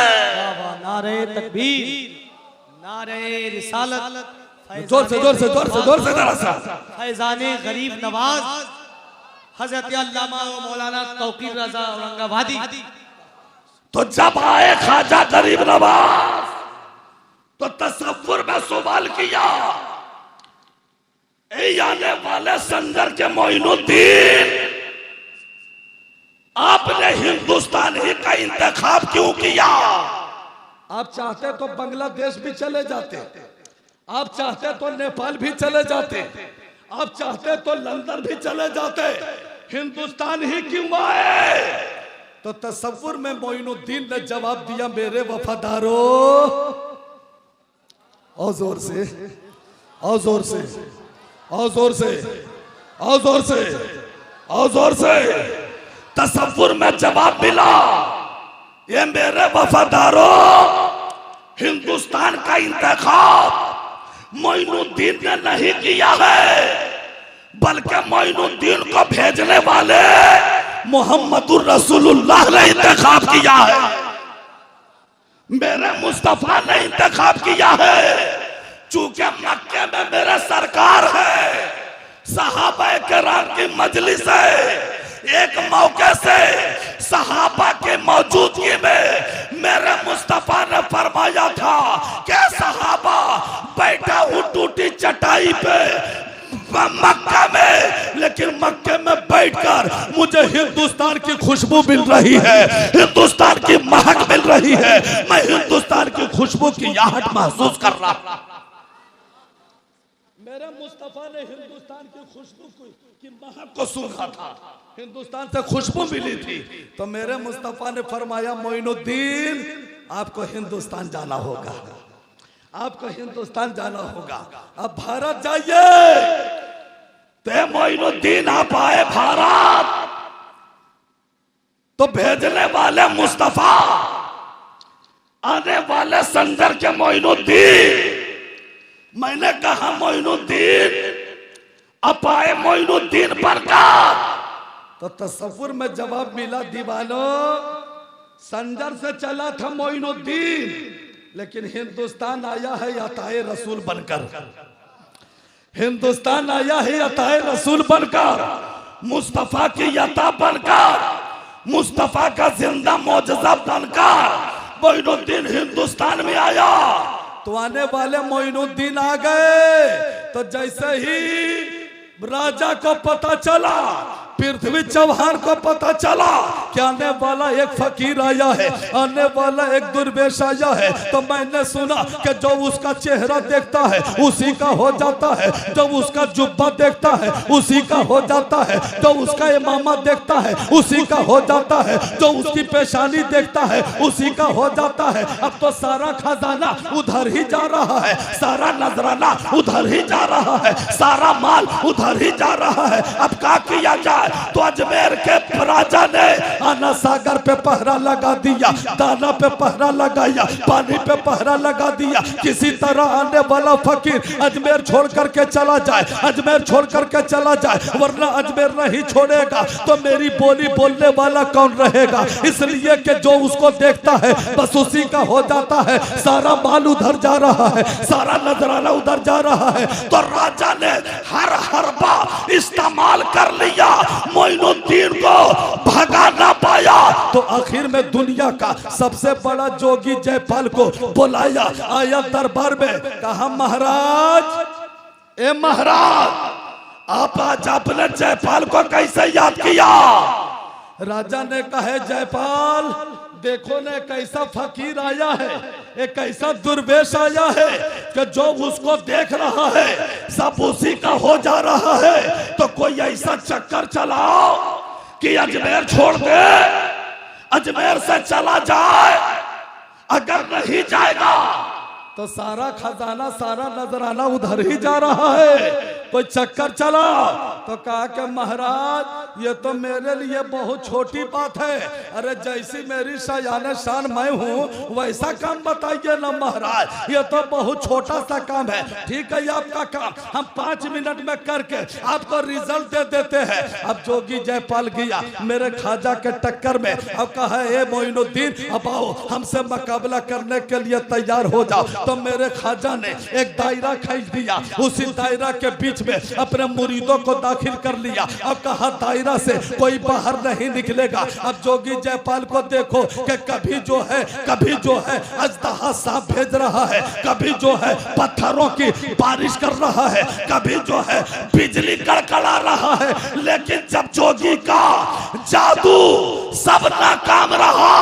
नारे तकबीर, नारे रिसालत, जोर से जोर से जोर से जोर से जरा सा। फैजाने गरीब नवाज हजरत अल्लामा व मौलाना तौकीर रजा औरंगाबादी। तो जब आए ख्वाजा गरीब नवाज तो तसव्वुर में सवाल किया, ए आने वाले संदर के मोइनुद्दीन, आपने हिंदुस्तान ही का इंतखाब क्यों किया? आप चाहते तो बांग्लादेश भी चले जाते, आप चाहते तो नेपाल भी चले जाते, आप चाहते तो लंदन भी चले जाते, हिंदुस्तान ही क्यों आए? तो तसव्वुर में मोइनुद्दीन ने जवाब दिया, मेरे वफादारों, और जोर से, और जोर से, और जोर से, और जोर से, और जोर से, तसव्वुर में जवाब मिला, ये मेरे वफादारों, हिंदुस्तान का इंतखाब मोइनुद्दीन ने नहीं किया है, बल्कि मोइनुद्दीन को भेजने वाले मोहम्मदुर रसूलुल्लाह ने इंतखाब किया है, मेरे मुस्तफा ने इंतखाब किया है। चूंकि मक्के में मेरा सरकार है, सहाबा किराम की मजलिस है, एक मौके से सहाबा के मौजूदगी में मेरे मुस्तफा ने फरमाया था कि सहाबा बैठा हूं टूटी चटाई पे मक्का में, लेकिन मक्के में बैठकर मुझे हिंदुस्तान की खुशबू मिल रही है, हिंदुस्तान की महक मिल रही है, मैं हिंदुस्तान की खुशबू की आहट महसूस कर रहा हूं। मेरे मुस्तफा ने हिंदुस्तान की खुशबू की महक को सूंघा था, हिंदुस्तान से खुशबू मिली थी। तो मेरे मुस्तफा ने फरमाया, मोइनुद्दीन आपको हिंदुस्तान जाना होगा, आपको हिंदुस्तान जाना होगा, अब भारत जाइए। तो मोइनुद्दीन आप आए भारत, तो भेजने वाले मुस्तफा, आने वाले संदर के मोइनुद्दीन। मैंने कहा मोइनुद्दीन, अब आए मोइनुद्दीन बरकत। तो तसव्वुर में जवाब मिला, दीवानों, संदर से चला था मोइनुद्दीन, लेकिन हिंदुस्तान आया है अताए रसूल बनकर, हिंदुस्तान आया है अताए रसूल बनकर, मुस्तफा की अता बनकर, मुस्तफा का जिंदा मौजज़ा बनकर मोइनुद्दीन हिंदुस्तान में आया। तो आने वाले मोइनुद्दीन आ गए, तो जैसे ही राजा को पता चला, पृथ्वी चौहान को पता चला कि आने वाला एक फकीर आया है, आने वाला एक दुर्वेश आया है, तो मैंने सुना कि जो उसका चेहरा देखता है उसी का हो जाता है, जो उसका जुब्बा देखता है उसी का हो जाता है, जो उसका इमामा देखता है उसी का हो जाता है, जो उसकी पेशानी देखता है उसी का हो जाता है। अब तो सारा खजाना उधर ही जा रहा है, सारा नजराना उधर ही जा रहा है, सारा माल उधर ही जा रहा है। अब क्या किया जाए? जाए। तो अजमेर के राजा ने आना सागर पे पहरा लगा दिया, दाना पे पहरा लगाया, पानी पे पहरा लगा दिया। किसी तरह आने वाला फकीर अजमेर छोड़ करके चला जाए, अजमेर छोड़ करके चला जाए, वरना अजमेर नहीं छोड़ेगा तो मेरी बोली बोलने वाला कौन रहेगा। इसलिए कि जो उसको देखता है बस उसी का हो जाता है। सारा माल उधर जा रहा है, सारा नजराना उधर जा रहा है। तो राजा ने हर हरबा इस्तेमाल कर लिया, मोइनुद्दीन को भगा ना पाया। तो आखिर में दुनिया का सबसे बड़ा जोगी जयपाल को बुलाया, आया दरबार में, कहा महाराज, ए महाराज, आप आज आपने जयपाल को कैसे याद किया। राजा ने कहा जयपाल देखो ने कैसा फकीर आया है, एक ऐसा दुर्वेश आया है कि जो उसको देख रहा है सब उसी का हो जा रहा है। तो कोई ऐसा चक्कर चलाओ कि अजमेर छोड़ दे, अजमेर से चला जाए। अगर नहीं जाएगा तो सारा खजाना सारा नजराना उधर ही जा रहा है, कोई चक्कर चला। तो कहा कि महाराज ये तो मेरे लिए बहुत छोटी बात है, अरे जैसी मेरी शायान शान मैं हूँ वैसा काम बताइए ना महाराज, ये तो बहुत छोटा सा काम है। ठीक है आपका काम हम 5 मिनट में करके आपको रिजल्ट दे देते हैं। अब जोगी जयपाल गया मेरे खाजा के टक्कर में, अब कहा ए मोइनुद्दीन अब आओ हमसे मुकाबला करने के लिए तैयार हो जाओ। तो मेरे खाजा ने एक दायरा खींच दिया, उसी दायरा के बीच में अपने मुरीदों को दाखिल कर लिया। अब कहा दायरा से कोई बाहर नहीं निकलेगा। अब जोगी जयपाल को देखो कि कभी जो है अजदहा सांप भेज रहा है, कभी जो है पत्थरों की बारिश कर रहा है, कभी जो है बिजली कड़कड़ा रहा है। लेकिन जब जोगी का जादू सब नाकाम रहा,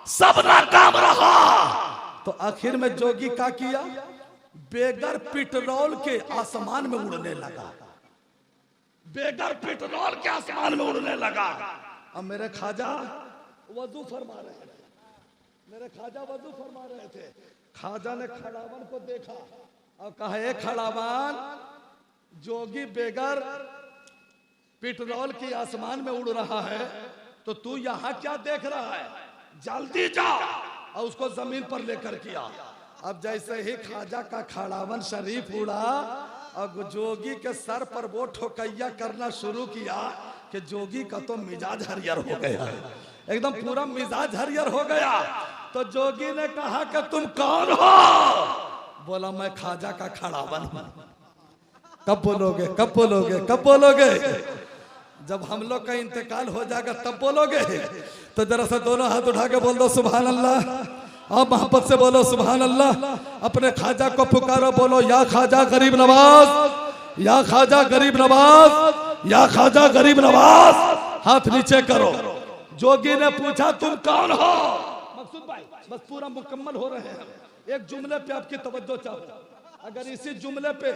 सब नाकाम रहा। तो आखिर में जोगी क्या किया, बेगर पेट्रोल के आसमान में उड़ने लगा, बेगर पेट्रोल के आसमान में उड़ने लगा। अब मेरे खाजा वजू फरमा रहे थे, मेरे खाजा वजू फरमा रहे थे। खाजा ने खड़ावन को देखा और कहा ए खड़ावन, जोगी बेगर पेट्रोल के आसमान में उड़ रहा है तो तू यहाँ क्या देख रहा है, जल्दी जा। और उसको जमीन पर लेकर किया। अब जैसे ही खाजा का खड़ावन शरीफ उड़ा और जोगी के सर पर वो ठोकैया करना शुरू किया कि जोगी का तो मिजाज हरियर हो गया, एकदम पूरा मिजाज हरियर हो गया। तो जोगी ने कहा कि तुम कौन हो। बोला मैं खाजा का खड़ावन हूं। कब बोलोगे, कब बोलोगे, कब बोलोगे, जब हम लोग का इंतकाल हो जाएगा तब बोलोगे। तो जरा सा दोनों हाथ उठा के बोल दो सुभान अल्लाह, आप मोहब्बत से बोलो सुभान अल्लाह। अपने खाजा को पुकारो, बोलो या खाजा गरीब नवाज, या खाजा गरीब नवाज, या खाजा गरीब नवाज। हाथ नीचे करो। जोगी ने पूछा तुम कौन हो। मकसूद भाई बस पूरा मुकम्मल हो रहे हैं, एक जुमले पे आपकी तवज्जो चाहूँ। अगर इसी जुमले पे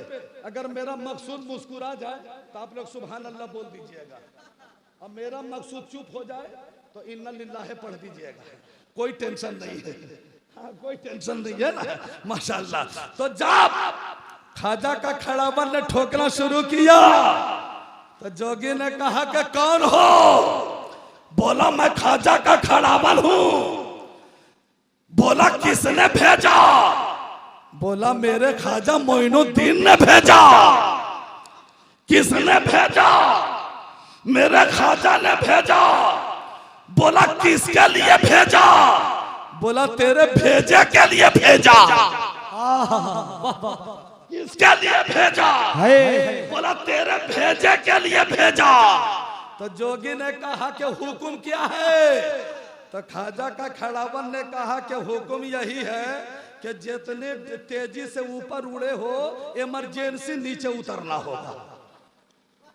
अगर मेरा मकसूद मुस्कुरा जाए तो आप लोग सुभान अल्लाह बोल दीजिएगा, और मेरा मकसूद चुप हो जाए तो इन्ना लिल्लाह पढ़ दीजिएगा। कोई टेंशन नहीं है, हाँ कोई टेंशन नहीं है ना, माशाल्लाह। तो जब खाजा का खड़ावन ने ठोकना शुरू किया तो जोगी ने कहा कि कौन हो। बोला मैं खाजा का खड़ावन हूं। बोला किसने भेजा। बोला मेरे खाजा मोइनुद्दीन ने भेजा। किसने भेजा। मेरे खाजा ने भेजा। बोला किसके लिए भेजा। बोला तेरे भेजे के लिए भेजा। किसके लिए भेजा। बोला तेरे भेजे के लिए भेजा। तो जोगी ने कहा कि हुक्म क्या है। तो खाजा का खड़ावन ने कहा कि हुक्म यही है कि जितने तेजी से ऊपर उड़े हो इमरजेंसी नीचे उतरना होगा,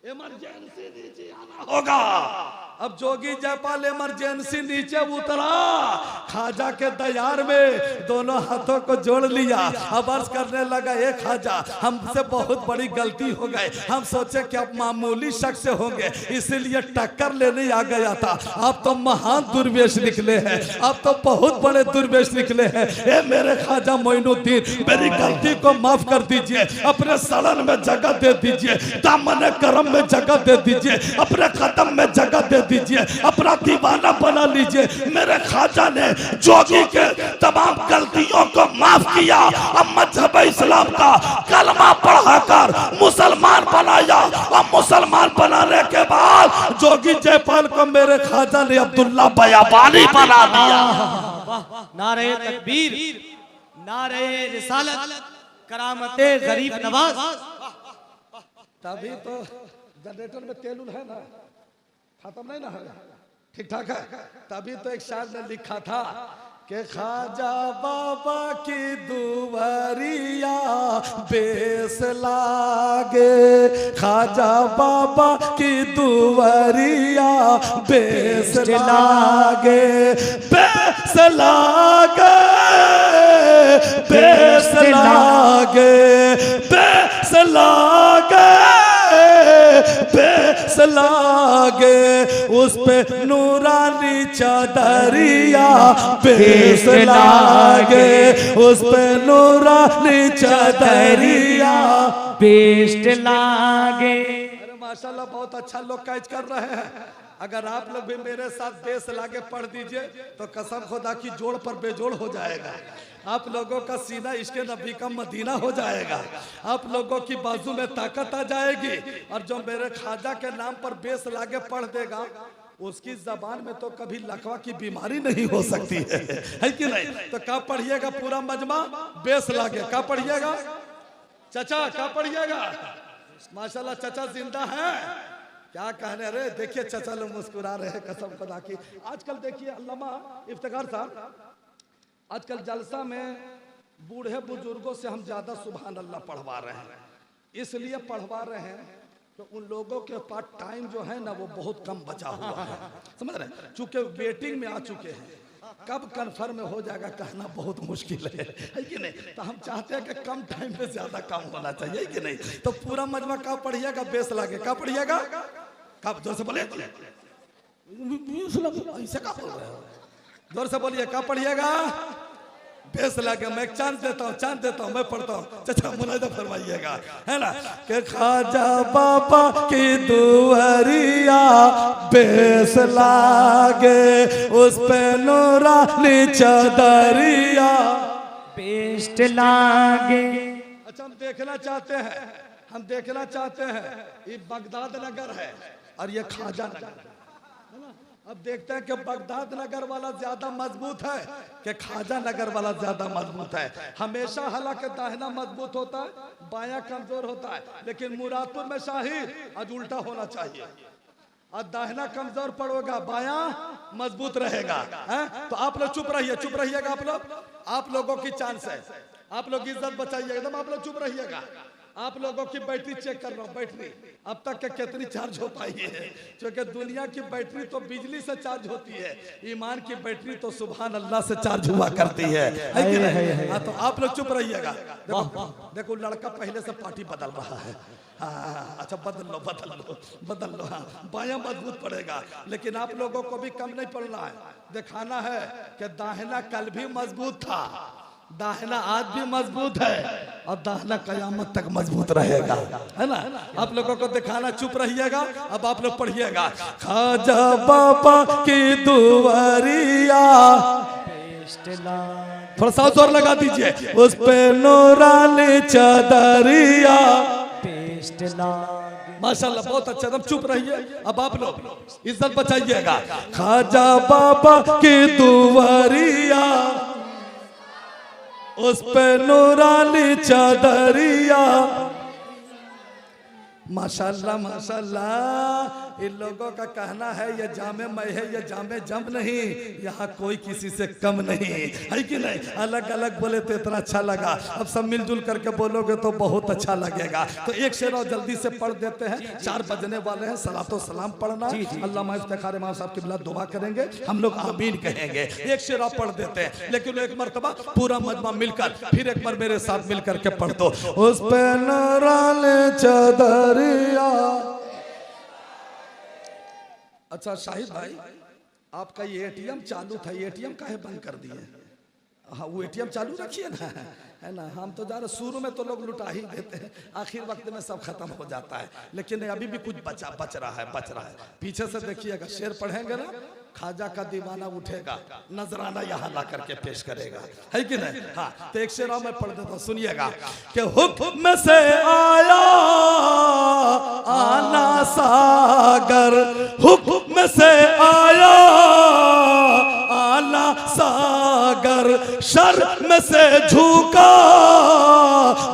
इमरजेंसी नीचे आना होगा। अब जोगी जयपाल इमरजेंसी नीचे उतरा, खाजा के दयार में दोनों हाथों को जोड़ लिया। अब अर्ज करने लगा, ए खाजा, हमसे बहुत बड़ी गलती हो गई। हम सोचे कि अब मामूली शख्स होंगे, इसीलिए टक्कर लेने आ गया था। आप तो महान दुर्वेश निकले हैं, आप तो बहुत बड़े दुर्वेश निकले हैं। ए मेरे खाजा मोइनुद्दीन, मेरी गलती को माफ कर दीजिए, अपने सड़न में जगह दे दीजिए, दामन करम में जगह दे दीजिए, अपने कदम में जगह दे दीजिए, अपना दीवाना बना लीजिए। मेरे खाजा ने जोगी के तमाम गलतियों को माफ किया। अब मजहब इस्लाम का कलमा पढ़ाकर मुसलमान बनाया, और मुसलमान बनाने के बाद जोगी जयपाल को मेरे खाजा ने अब्दुल्ला बयाबानी बना दिया। नारे तकबीर, नारे रिसालत, करामते गरीब नवाज। तभी तो जनरेटर में तेल है ना, खत्म नहीं ना है, ठीक ठाक है। तभी तो एक शायर ने लिखा था कि खाजा बाबा की दुआरिया बेस लागे, खाजा बाबा की दुआरिया बेस लागे, बेस लागे, बेस लागे, बेस लागे, बेस लागे, उस पे नूरानी चादरिया बेस लागे, उस पे नूरानी चादरिया बेस्ट लागे। अरे माशाल्लाह, बहुत अच्छा लोग कैच कर रहे हैं। अगर आप लोग भी मेरे साथ बेस लागे पढ़ दीजिए तो कसम खुदा की जोड़ पर बेजोड़ हो जाएगा। आप लोगों का सीना इश्क़ नबी का मदीना हो जाएगा, आप लोगों की बाजू में ताकत आ जाएगी। और जो मेरे खाजा के नाम पर बेस लागे पढ़ देगा, उसकी जबान में तो कभी लकवा की बीमारी नहीं हो सकती है कि नहीं? तो क्या पढ़िएगा पूरा मजमा बेस लागे, क्या पढ़िएगा चाचा, क्या पढ़िएगा? माशाल्लाह चचा जिंदा है, क्या कहने रे। देखिए चचा लोग मुस्कुरा रहे हैं, कसम खुदा की। आजकल देखिए अल्लामा इफ्तिखार साहब, आजकल जलसा में बूढ़े बुजुर्गों से हम ज्यादा सुभान अल्लाह पढ़वा रहे हैं। इसलिए पढ़वा रहे हैं तो उन लोगों के पास टाइम जो है ना वो बहुत कम बचा हुआ है, समझ रहे हैं? चूंकि वेटिंग में आ चुके हैं, कब कन्फर्म हो जाएगा कहना बहुत मुश्किल है कि नहीं? तो हम चाहते हैं कि कम टाइम में ज्यादा काम होना चाहिए कि नहीं? तो पूरा मजमा का पढ़िएगा बेस लागे, का पढ़िएगा, कब जोर से बोलिए, ऐसे का बोल रहे हो, जोर से बोलिए, का पढ़िएगा बेस लागे। मैं चांद देता हूँ, चांद देता हूँ, मैं पढ़ता हूँ। चाचा मुनादा फरमाइएगा, है ना, कि खाजा बाबा की दुआरिया बेस लागे, उस पे नूरानी चादरिया बेस्ट लागे। अच्छा, हम देखना चाहते हैं, हम देखना चाहते हैं, ये बगदाद नगर है और ये खाजा नगर है ना। अब देखते हैं कि बगदाद नगर वाला ज्यादा मजबूत है कि खाजा नगर वाला ज्यादा मजबूत है। हमेशा हालांकि दाहिना मजबूत होता है, बायां कमजोर होता है, लेकिन मुरादपुर में शाही आज उल्टा होना चाहिए। और दाहिना कमजोर पड़ोगा, बायां मजबूत रहेगा, है? तो आप लोग चुप रहिए, चुप रहिएगा आप लोगों की चांस है, आप लोग इज्जत बचाइए एकदम, आप लोग चुप रहिएगा। आप लोगों की बैटरी चेक कर रहा हूँ, बैटरी अब तक के कितनी चार्ज हो पाई है, क्योंकि दुनिया की बैटरी तो बिजली से चार्ज होती है, ईमान की बैटरी तो सुभान अल्लाह से चार्ज हुआ करती है कि नहीं? हाँ, तो आप लोग चुप रहिएगा। देखो लड़का पहले से पार्टी बदल रहा है। हाँ, अच्छा बदल लो, बदल लो, बदल लो। हाँ, बायां मजबूत पड़ेगा, लेकिन आप लोगों को भी कम नहीं पड़ना है। दिखाना है कि दाहिना कल भी मजबूत था, दाहिना आज भी मजबूत है, और दाहिना कयामत तक मजबूत रहेगा, है ना? आप लोगों को दिखाना, चुप रहिएगा। अब आप लोग पढ़िएगा, खाजा बाबा की दुआरिया, थोड़ा सा जोर लगा दीजिए, उस पे नूरानी चादरिया, माशाल्लाह बहुत अच्छा, एकदम चुप रहिए। अब आप लोग इज्जत बचाइएगा, खाजा बाबा की दुआरिया, उस पे नूरानी चादरिया, माशाल्लाह माशाल्लाह। इन लोगों का कहना है ये जामे मैं है, ये जामे जम नहीं, यहाँ कोई किसी से कम नहीं है कि नहीं। अलग अलग बोले तो इतना अच्छा लगा, अब सब मिलजुल करके बोलोगे तो बहुत अच्छा लगेगा। तो एक शेर और जल्दी से पढ़ देते हैं, 4 बजने वाले हैं, सलातो सलाम पढ़ना। अल्लामा इफ्तिखार इमाम साहब की बिला दुआ करेंगे, हम लोग आमीन कहेंगे। एक शेर आप पढ़ देते हैं, लेकिन एक मर्तबा पूरा मजमा मिलकर फिर एक बार मेरे साथ मिल करके पढ़ दो। उस पे नूरानी चदरिया। अच्छा शाहिद भाई, आपका ये एटीएम चालू था, ये एटीएम काहे बंद कर दिए? हाँ वो एटीएम चालू रखिए ना, है ना। हम तो जा रहे, शुरू में तो लोग लुटा ही देते हैं, आखिर वक्त में सब खत्म हो जाता है, लेकिन अभी भी कुछ बच रहा है। पीछे से देखिएगा, शेर पढ़ेंगे ना, खाजा का दीवाना उठेगा, नजराना यहाँ ला करके पेश करेगा, है कि नहीं। हाँ तो एक शेर मैं पढ़ देता हूँ, सुनिएगा कि हुक्म से आया आना सागर, हुक्म से आया आना सागर, शर्म से झुका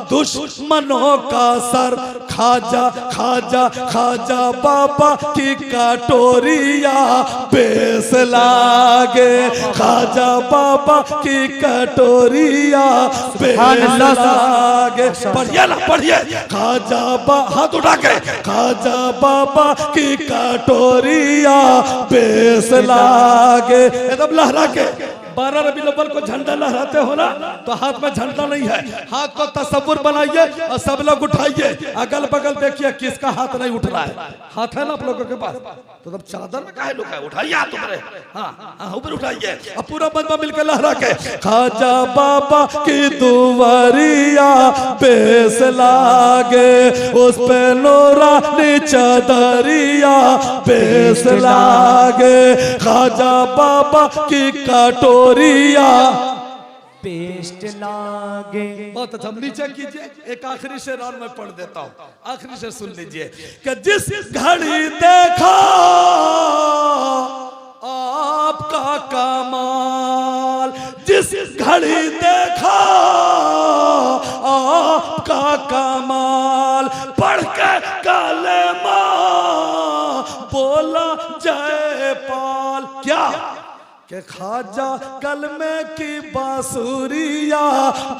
दुश्मनों का सर, खाजा खाजा खाजा बाबा की कटोरिया बेस लागे, खाजा बाबा की कटोरिया बेस लागे। पढ़िए ना पढ़िए, खाजा हाथ उठा के, खाजा बाबा की कटोरिया बेस लागे। एकदम लहरा के 12 रबीउल अव्वल को झंडा लहराते हो ना, तो हाथ में झंडा नहीं है, हाथ को तसव्वुर बनाइए और सब लोग उठाइए, अगल बगल देखिए किसका हाथ नहीं उठ रहा है। हाथ है ना आप लोगों के पास, तो तब चादर में काहे लुका है, उठाइए हाथ ऊपर। हाँ ऊपर उठाइए और पूरा मजमा मिलकर लहरा के, खाजा बाबा की दुआरिया बेस लागे, उस पे नूरानी चदरिया बेस लागे, खाजा बाबा की कटोरिया पेस्ट लागे। बहुत अच्छा, नीचे कीजिए। एक आखिरी शेर और मैं पढ़ देता हूँ, आखिरी शेर सुन लीजिए कि जिस घड़ी देखा आपका कमाल, जिस घड़ी देखा आपका कमाल, पढ़ के कलेमा बोला जयपाल। क्या के खाजा कलमे की बांसुरिया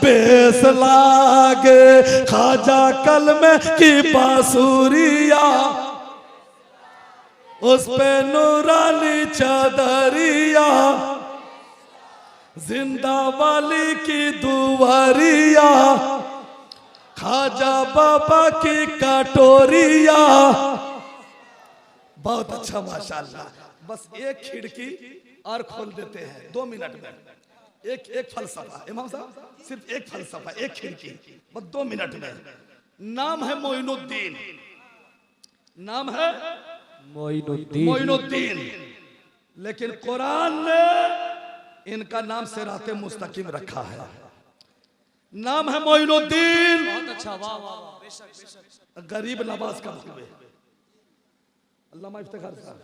बेस लागे, खाजा कलमे की बांसुरिया, उस पे नूरानी चदरिया, जिंदा वाली की दुआरिया, खाजा बाबा की कटोरिया। बहुत अच्छा माशाल्लाह। बस एक खिड़की और खोल देते हैं 2 मिनट में, एक फलसफा। इमाम साहब सिर्फ एक फलसफा, एक खिड़की, बस 2 मिनट में। नाम है मोइनुद्दीन, नाम है मोइनुद्दीन, लेकिन कुरान ने इनका नाम सिराते मुस्तकीम रखा है। नाम है मोइनुद्दीन। बहुत अच्छा, वाह वाह वाह, बेशक बेशक। गरीब नवाज का हुए, अल्लामा इफ्तिखार साहब,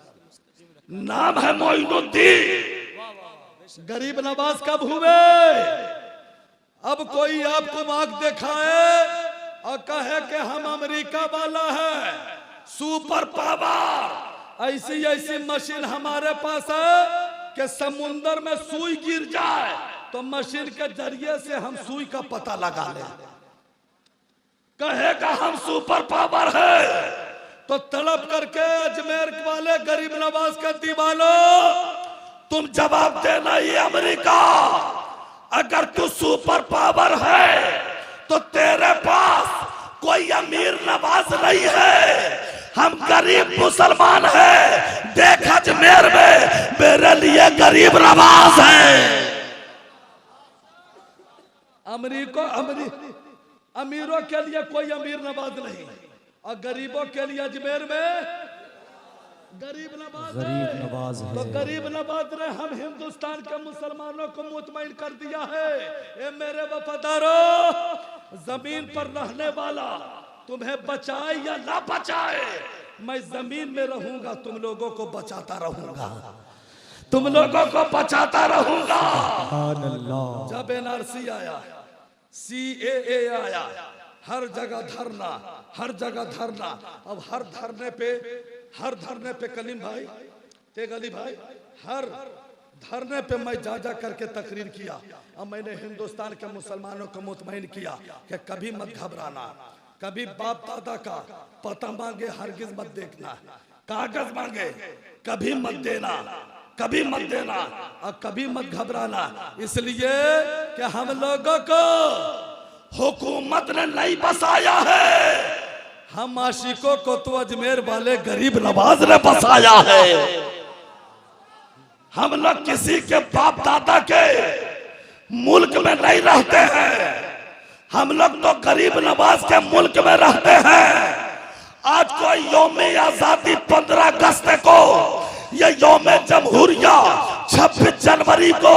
नाम है मोइनुद्दीन। गरीब नवाज कब हुए? अब कोई आपको आंख दिखाए और कहे कि हम अमेरिका वाला है, सुपर पावर, ऐसी ऐसी मशीन हमारे पास है कि समुंदर में सुई गिर जाए तो मशीन के जरिए से हम सुई का पता लगा ले। कहेगा हम सुपर पावर है, तो तड़प करके अजमेर वाले गरीब नवाज के दीवानों, तुम जवाब देना ये अमेरिका, अगर तू सुपर पावर है तो तेरे पास कोई अमीर नवाज नहीं है, हम गरीब मुसलमान हैं। देख अजमेर में मेरे लिए गरीब नवाज है। अमीरों के लिए कोई अमीर नवाज नहीं, और गरीबों के लिए अजमेर में गरीब नवाज है। तो गरीब नवाज ने हम हिंदुस्तान के मुसलमानों को मुतमईन कर दिया है। ए मेरे वफादारों, जमीन पर रहने वाला तुम्हें बचाए या ना बचाए, मैं जमीन में रहूंगा, तुम लोगों को बचाता रहूंगा, तुम लोगों को बचाता रहूंगा। जब एनआरसी आया, CAA आया, हर जगह धरना, हर जगह धरना। अब हर धरने पे हर धरने पे कलीम भाई, तेग अली भाई, हर धरने पे मैं जा जा करके तकरीर किया और मैंने हिंदुस्तान के मुसलमानों को मुतमईन किया कि कभी मत घबराना, कभी बाप दादा का पता मांगे हरगिज मत देखना, कागज मांगे कभी मत देना, कभी मत देना और कभी मत घबराना। इसलिए कि हम लोगों को हुकूमत ने नहीं बसाया है, हम आशिकों को तो अजमेर वाले गरीब नवाज ने बसाया है। हम लोग किसी के बाप दादा के मुल्क में नहीं रहते हैं, हम लोग तो गरीब नवाज के मुल्क में रहते हैं। आज कोई यौम आजादी 15 अगस्त को, ये यौम जमहूरिया 26 जनवरी को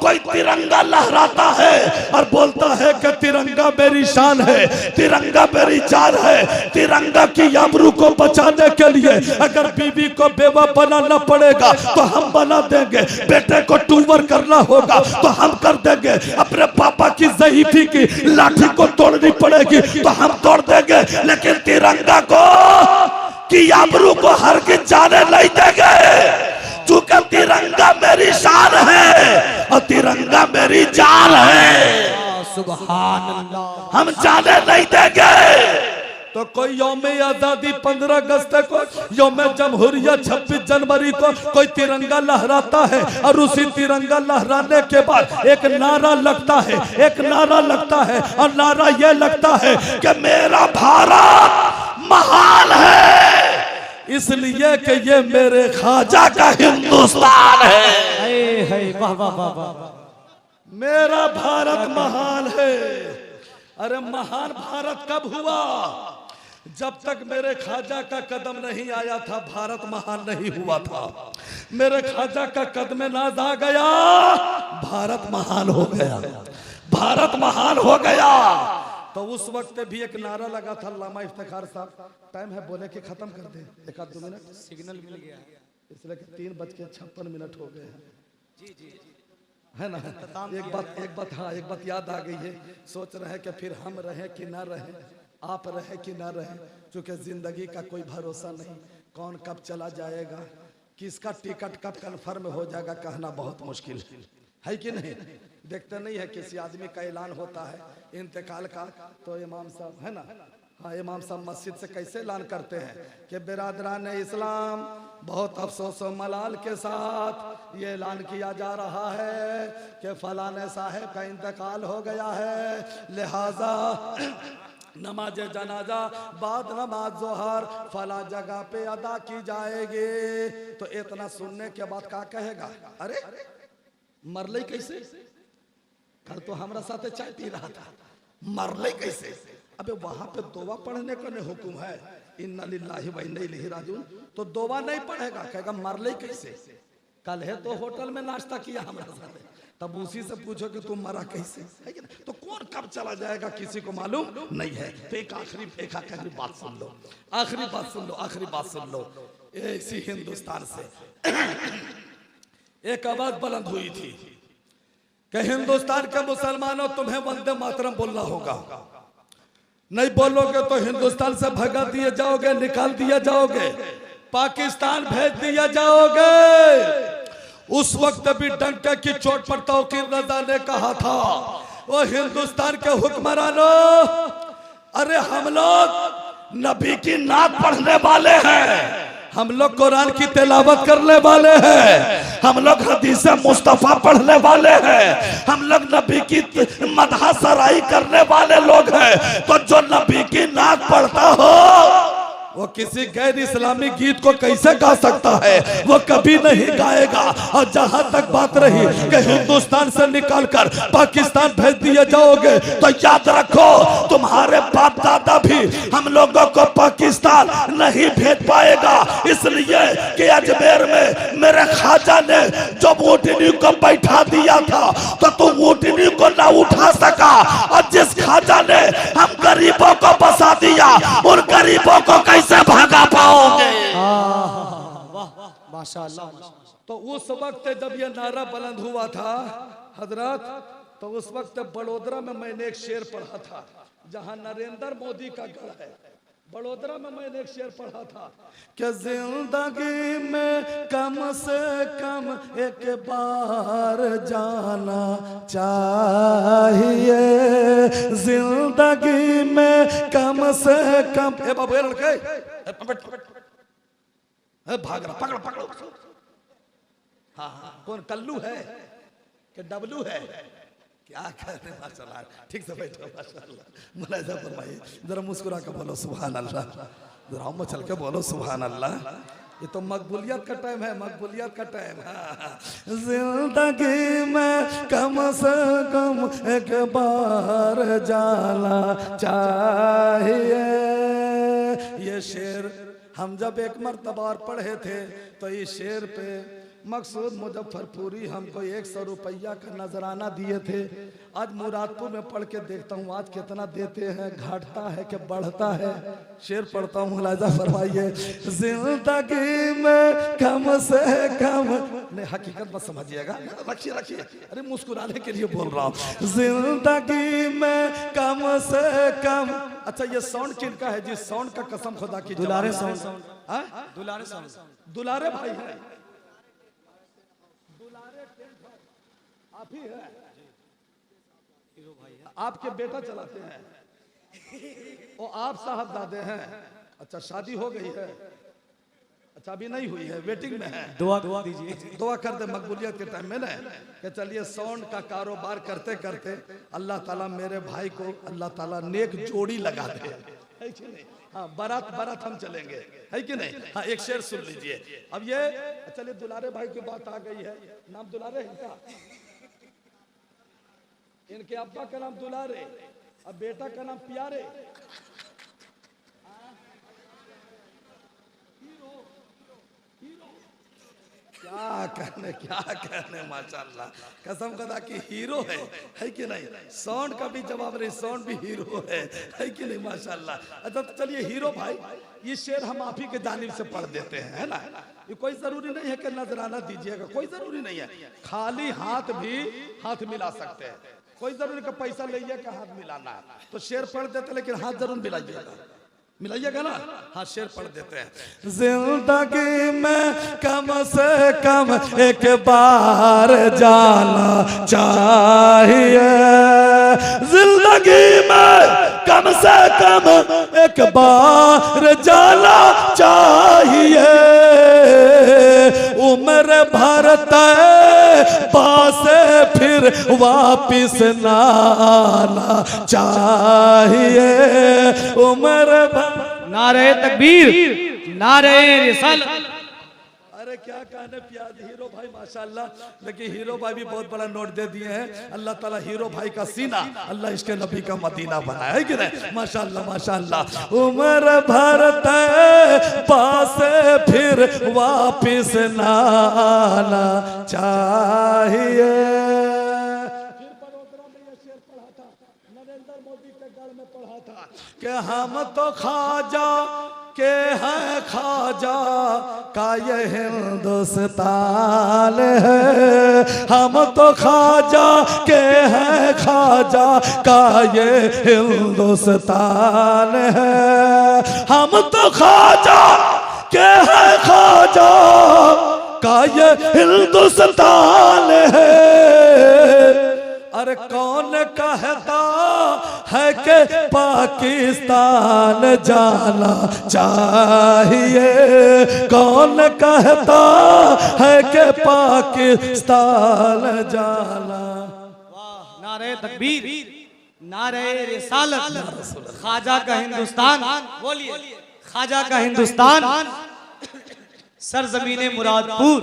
कोई तिरंगा लहराता है और बोलता है कि तिरंगा मेरी शान है, तिरंगा मेरी जान है। तिरंगा की आबरू को बचाने के लिए अगर बीवी को बेवा बनाना पड़ेगा तो हम बना देंगे, बेटे को टूवर करना होगा तो हम कर देंगे, अपने पापा की ज़ईफ़ी की लाठी को तोड़नी पड़ेगी तो हम तोड़ देंगे, लेकिन तिरंगा को की आबरू को हरगिज़ जाने नहीं देंगे। चूंकि तिरंगा मेरी शान है और तिरंगा मेरी जान है, सुभान अल्लाह, हम जाने नहीं देंगे। तो कोई यौम आजादी 15 अगस्त को, यौम जमहूरिया 26 जनवरी को कोई तिरंगा लहराता है और उसी तिरंगा लहराने के बाद एक नारा लगता है, एक नारा लगता है और नारा ये लगता है कि मेरा भारत महान है, इसलिए कि ये मेरे ख्वाजा का हिंदुस्तान है। वाह वाह वाह वाह, मेरा भारत महान है। अरे महान भारत कब हुआ? जब तक मेरे ख्वाजा का कदम नहीं आया था भारत महान नहीं हुआ था। मेरे ख्वाजा का कदम नाज आ गया, भारत महान हो गया, भारत महान हो गया। तो उस वक्त भी एक नारा लगा था, अल्लामा इफ्तिखार साहब, टाइम है बोले कि खत्म कर दे, 1-2 मिनट सिग्नल मिल गया, इसलिए कि 3:56 हो गए हैं, है ना। एक बात हाँ, एक बात याद आ गई है। सोच रहे हैं कि फिर हम रहे कि ना रहे, आप रहे कि ना रहे, क्योंकि जिंदगी का कोई भरोसा नहीं, कौन कब चला जाएगा, किसका टिकट कब कन्फर्म हो जाएगा, कहना बहुत मुश्किल है कि नहीं। देखते नहीं है किसी आदमी का ऐलान होता है इंतकाल का, तो इमाम साहब है ना, हाँ इमाम साहब मस्जिद से कैसे ऐलान करते हैं कि बिरादरान इस्लाम बहुत अफसोस और मलाल के साथ ये ऐलान किया जा रहा है कि फलाने साहब का इंतकाल हो गया है, लिहाजा नमाज जनाजा बाद नमाज जोहर फला जगह पे अदा की जाएगी। तो इतना सुनने के बाद क्या कहेगा, अरे मरले कैसे, कल तो हमारा साथ चाय पी रहा था, मरले कैसे। अबे वहां पे दुआ पढ़ने का नहीं हुक्म है, इन्ना लिल्लाहि व इन्ना इलैहि राजिऊन, तो दुआ नहीं पढ़ेगा, कहेगा मरले कैसे, कल है तो होटल में नाश्ता किया हमारे साथ, तब उसी से पूछो कि तुम मरा कैसे, है कि नहीं? तो कौन कब चला जाएगा किसी को मालूम नहीं है। तो एक आखिरी बात सुन लो, आखिरी बात सुन लो। इसी हिंदुस्तान से एक आवाज बुलंद हुई थी कि हिंदुस्तान के मुसलमानों तुम्हें वंदे मातरम बोलना होगा, नहीं बोलोगे तो हिंदुस्तान से भगा दिए जाओगे, निकाल दिया जाओगे, पाकिस्तान भेज दिया जाओगे। उस वक्त भी डंके की चोट पर तौकीर रजा ने कहा था, वो हिंदुस्तान के हुक्मरानों, अरे हम लोग नबी की नात पढ़ने वाले हैं, हम लोग कुरान की तिलावत करने वाले हैं, हम लोग हदीस मुस्तफा पढ़ने वाले हैं, हम लोग नबी की मदह सराई करने वाले लोग हैं। तो जो नबी की नात पढ़ता हो वो किसी गैर इस्लामी गीत को कैसे गा सकता है, वो कभी नहीं गाएगा। और जहां तक बात रही कि हिंदुस्तान से निकालकर पाकिस्तान भेज दिए जाओगे, तो याद रखो तुम्हारे बाप दादा भी हम लोगों को पाकिस्तान नहीं भेज पाएगा, इसलिए कि अजमेर में मेरे ख्वाजा ने जो ऊँटनी को बैठा दिया था तो तुम ऊँटनी को ना उठा सका, और जिस ख्वाजा ने हम गरीबों को बसा दिया उन गरीबों को कैसे भागा पाओगे। माशाअल्लाह। तो उस वक्त जब ये नारा बुलंद हुआ था हजरत, तो उस वक्त बड़ोदरा में मैंने एक शेर पढ़ा था, जहां नरेंद्र मोदी का गढ़ है, बड़ोदरा में मैंने एक शेर पढ़ा था कि जिंदगी में कम से कम एक बार जाना चाहिए, जिंदगी में कम से कम। ए बाबू लड़के भाग रहा, पकड़ो पकड़ो। हाँ हाँ, कौन कल्लू है कि डबलू है? क्या कहने माशाल्लाह, ठीक से बैठो माशाल्लाह। मुलायजा फरमाइए, जरा मुस्कुरा के बोलो सुभान अल्लाह, जरा हम चल के बोलो सुभान अल्लाह। ये तो मकबूलियत का टाइम है, मकबूलियत का टाइम। हाँ। जिंदगी में कम से कम एक बार जाना चाहिए। ये शेर हम जब एक मर्तबा और पढ़े थे तो इस शेर पे मकसूद मुजफ्फरपुरी हमको 100 रुपया का नजराना दिए थे। आज मुरादपुर में पढ़ के देखता हूँ आज कितना देते हैं, घटता है कि बढ़ता है। शेर पढ़ता हूँ, मुलाजा फरमाइए। जिंदगी में कम से कम, नहीं हकीकत मत समझिएगा, रखिए रखिए, अरे मुस्कुराने के लिए बोल रहा हूँ। जिंदगी में कम से कम। अच्छा ये साउंड किनका है? जिस साउंड का कसम खुदा की, दुलारे साउंड, दुलारे साउंड, दुलारे भाई है, आप ही है, आपके बेटा चलाते हैं और आप साहबजादे हैं। अच्छा शादी हो गई है? अच्छा अभी नहीं हुई है, वेटिंग में है। दुआ दीजिए, दुआ कर दे मकबूलियत के टाइम में ना, कि चलिए साउंड का कारोबार करते करते अल्लाह ताला मेरे भाई को अल्लाह ताला नेक जोड़ी लगा दे, है कि नहीं? हाँ बारात बारात हम चलेंगे, है कि नहीं? हाँ एक शेर सुन लीजिए। अब ये चलिए दुलारे भाई की बात आ गई है, नाम दुलारे है इनका, इनके अब्बा का नाम दुलारे, अब बेटा का नाम प्यारे। क्या कहने माशाल्लाह, कसम खुदा की हीरो है कि नहीं? साउंड का भी जवाब नहीं, साउंड भी हीरो है कि नहीं माशाल्लाह। अच्छा तो चलिए हीरो भाई, ये शेर हम आप ही के जानिब से पढ़ देते हैं, है ना? ये कोई जरूरी नहीं है कि नजराना दीजिएगा, कोई जरूरी नहीं है, खाली हाथ भी हाथ मिला सकते हैं, कोई जरूरी का पैसा लीजिए का हाथ मिलाना है। तो शेर पढ़ देते लेकिन हाथ जरूर मिलाइएगा, मिलाइएगा ना? हाँ शेर पढ़ देते हैं। जिंदगी में कम से कम एक बार जाना चाहिए, जिंदगी में कम से कम एक बार जाना चाहिए, उम्र भरता पासे फिर वापिस ना आना चाहिए, उम्र नारे तकबीर, नारे रिसालत। अरे क्या कहने प्याज हीरो भाई माशाल्लाह, लेकिन हीरो भाई भी बहुत बड़ा नोट दे दिए हैं। अल्लाह ताला हीरो भाई का सीना अल्लाह इसके नबी का मदीना बनाया, है कि नहीं? माशाल्लाह माशाल्लाह। उम्र भरता पास फिर वापिस ना आना चाहिए। नरेंद्र मोदी के गढ़ में पढ़ा था कि हम तो ख्वाजा के हैं ख्वाजा का ये हिंदुस्तान है, हम तो ख्वाजा के हैं ख्वाजा का ये हिंदुस्तान है, हम तो ख्वाजा के हैं ख्वाजा का ये हिंदुस्तान है। अरे कौन कहता है कि पाकिस्तान जाना चाहिए, कौन कहता है कि पाकिस्तान जाना। नारे तकबीर, नारे रिसालत। ख्वाजा का हिंदुस्तान, बोलिए ख्वाजा का हिंदुस्तान, सरजमीने मुरादपुर।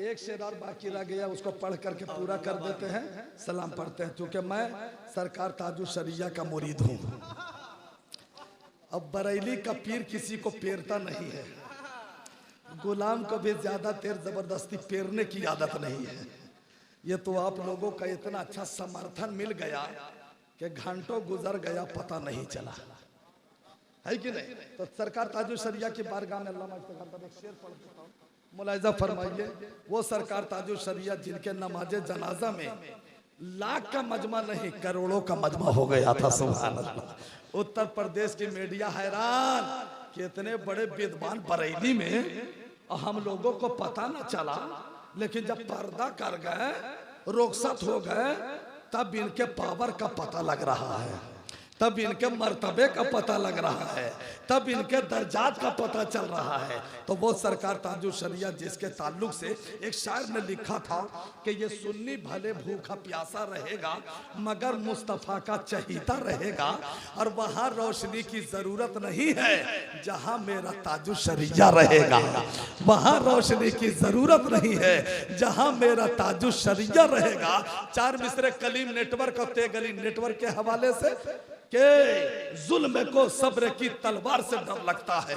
एक शेर और बाकी रह गया, उसको पढ़ करके पूरा कर देते हैं, सलाम पढ़ते हैं, क्योंकि मैं सरकार ताजुल शरिया का मुरीद हूँ। अब बरेली का पीर किसी को पेरता नहीं है, गुलाम को भी ज्यादा देर जबरदस्ती पेरने की आदत नहीं है। ये तो आप लोगों का इतना अच्छा समर्थन मिल गया कि घंटों गुजर गया पता नहीं चला, है कि नहीं? तो सरकार ताजुल शरिया की बारगाह में अल्लाह एक शेर पढ़ देता हूँ, मुलायजा फरमाइए। वो सरकार ताजुल शरिया जिनके नमाज जनाजा में लाख का मजमा नहीं, करोड़ों का मजमा हो गया था। सुभान अल्लाह। उत्तर प्रदेश की मीडिया हैरान कि इतने बड़े विद्वान बरेली में हम लोगों को पता न चला, लेकिन जब पर्दा कर गए, रुखसत हो गए, तब इनके पावर का पता लग रहा है, तब इनके मर्तबे का पता लग रहा है, तब इनके दर्जात का पता चल रहा है। तो वो सरकार ताजुल शरिया जिसके ताल्लुक से एक शायर ने लिखा था कि ये सुन्नी भले भूखा प्यासा रहेगा मगर मुस्तफ़ा का चहीता रहेगा, और वहाँ रोशनी की जरूरत नहीं है जहाँ मेरा ताजुल शरिया रहेगा, वहाँ रोशनी की जरूरत नहीं है जहाँ मेरा ताजुल शरिया रहेगा। चार मिसरे कलीम नेटवर्क और तेगली नेटवर्क के हवाले से के जुल्म को सब्र की तलवार से डर लगता है,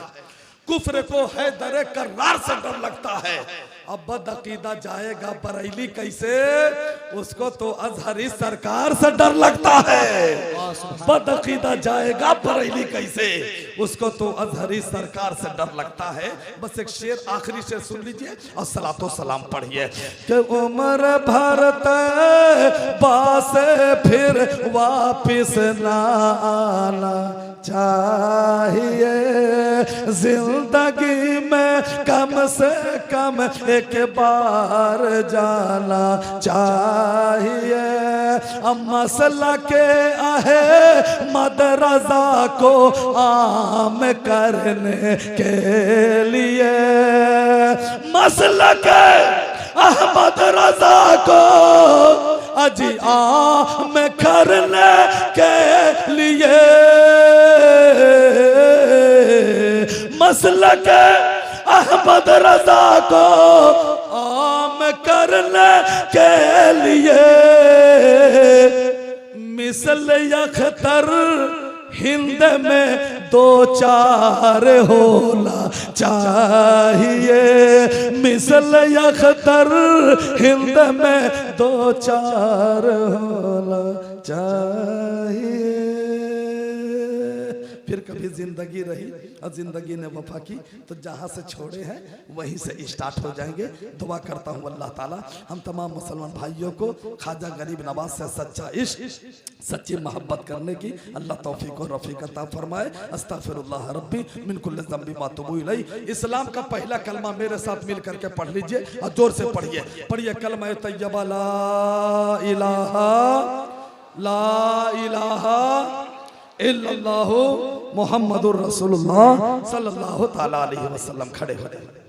कुफ्र को हैदर कर्रार से डर लगता है। अब बदअकीदा जाएगा बरेली कैसे, उसको तो अजहरी सरकार से डर लगता है। बदअकीदा जाएगा बरेली कैसे, उसको तो अजहरी सरकार से डर लगता है। बस एक शेर आखिरी शेर सुन लीजिए और सलातो सलाम पढ़िए कि उम्र भरत बासे फिर वापिस ना आना चाहिए, जिंदगी में कम से कम एक बार जाना चाहिए। अब मसला के आहे मदरजा को आम करने के लिए, मसला के अहमद रजा को अजी आम करने के लिए, मसलक अहमद रजा को आम करने के लिए, मिसल अख्तर हिंद में दो चार होना चाहिए, मिसल अख्तर हिंद में दो चार होना चाहिए। फिर कभी जिंदगी रही और जिंदगी ने वफा की तो जहाँ से छोड़े हैं वहीं से स्टार्ट हो जाएंगे। दुआ करता हूँ अल्लाह ताला हम तमाम मुसलमान भाइयों को ख्वाजा गरीब नवाज से सच्चा इश्क, सच्ची मोहब्बत करने की अल्लाह तौफीक और रफीक अता फरमाए। अस्तगफिरुल्लाह रब्बी मिन कुल्लि ज़ंबि मा तुबू इलैहि। इस्लाम का पहला कलमा मेरे साथ मिल करके पढ़ लीजिए और जोर से पढ़िए, पढ़िए कलमा तैयबा ला इलाहा इल्लल्लाहु मुहम्मदुर रसूलुल्लाह सल्लल्लाहु ताला अलैहि वसल्लम। खड़े हो जाए।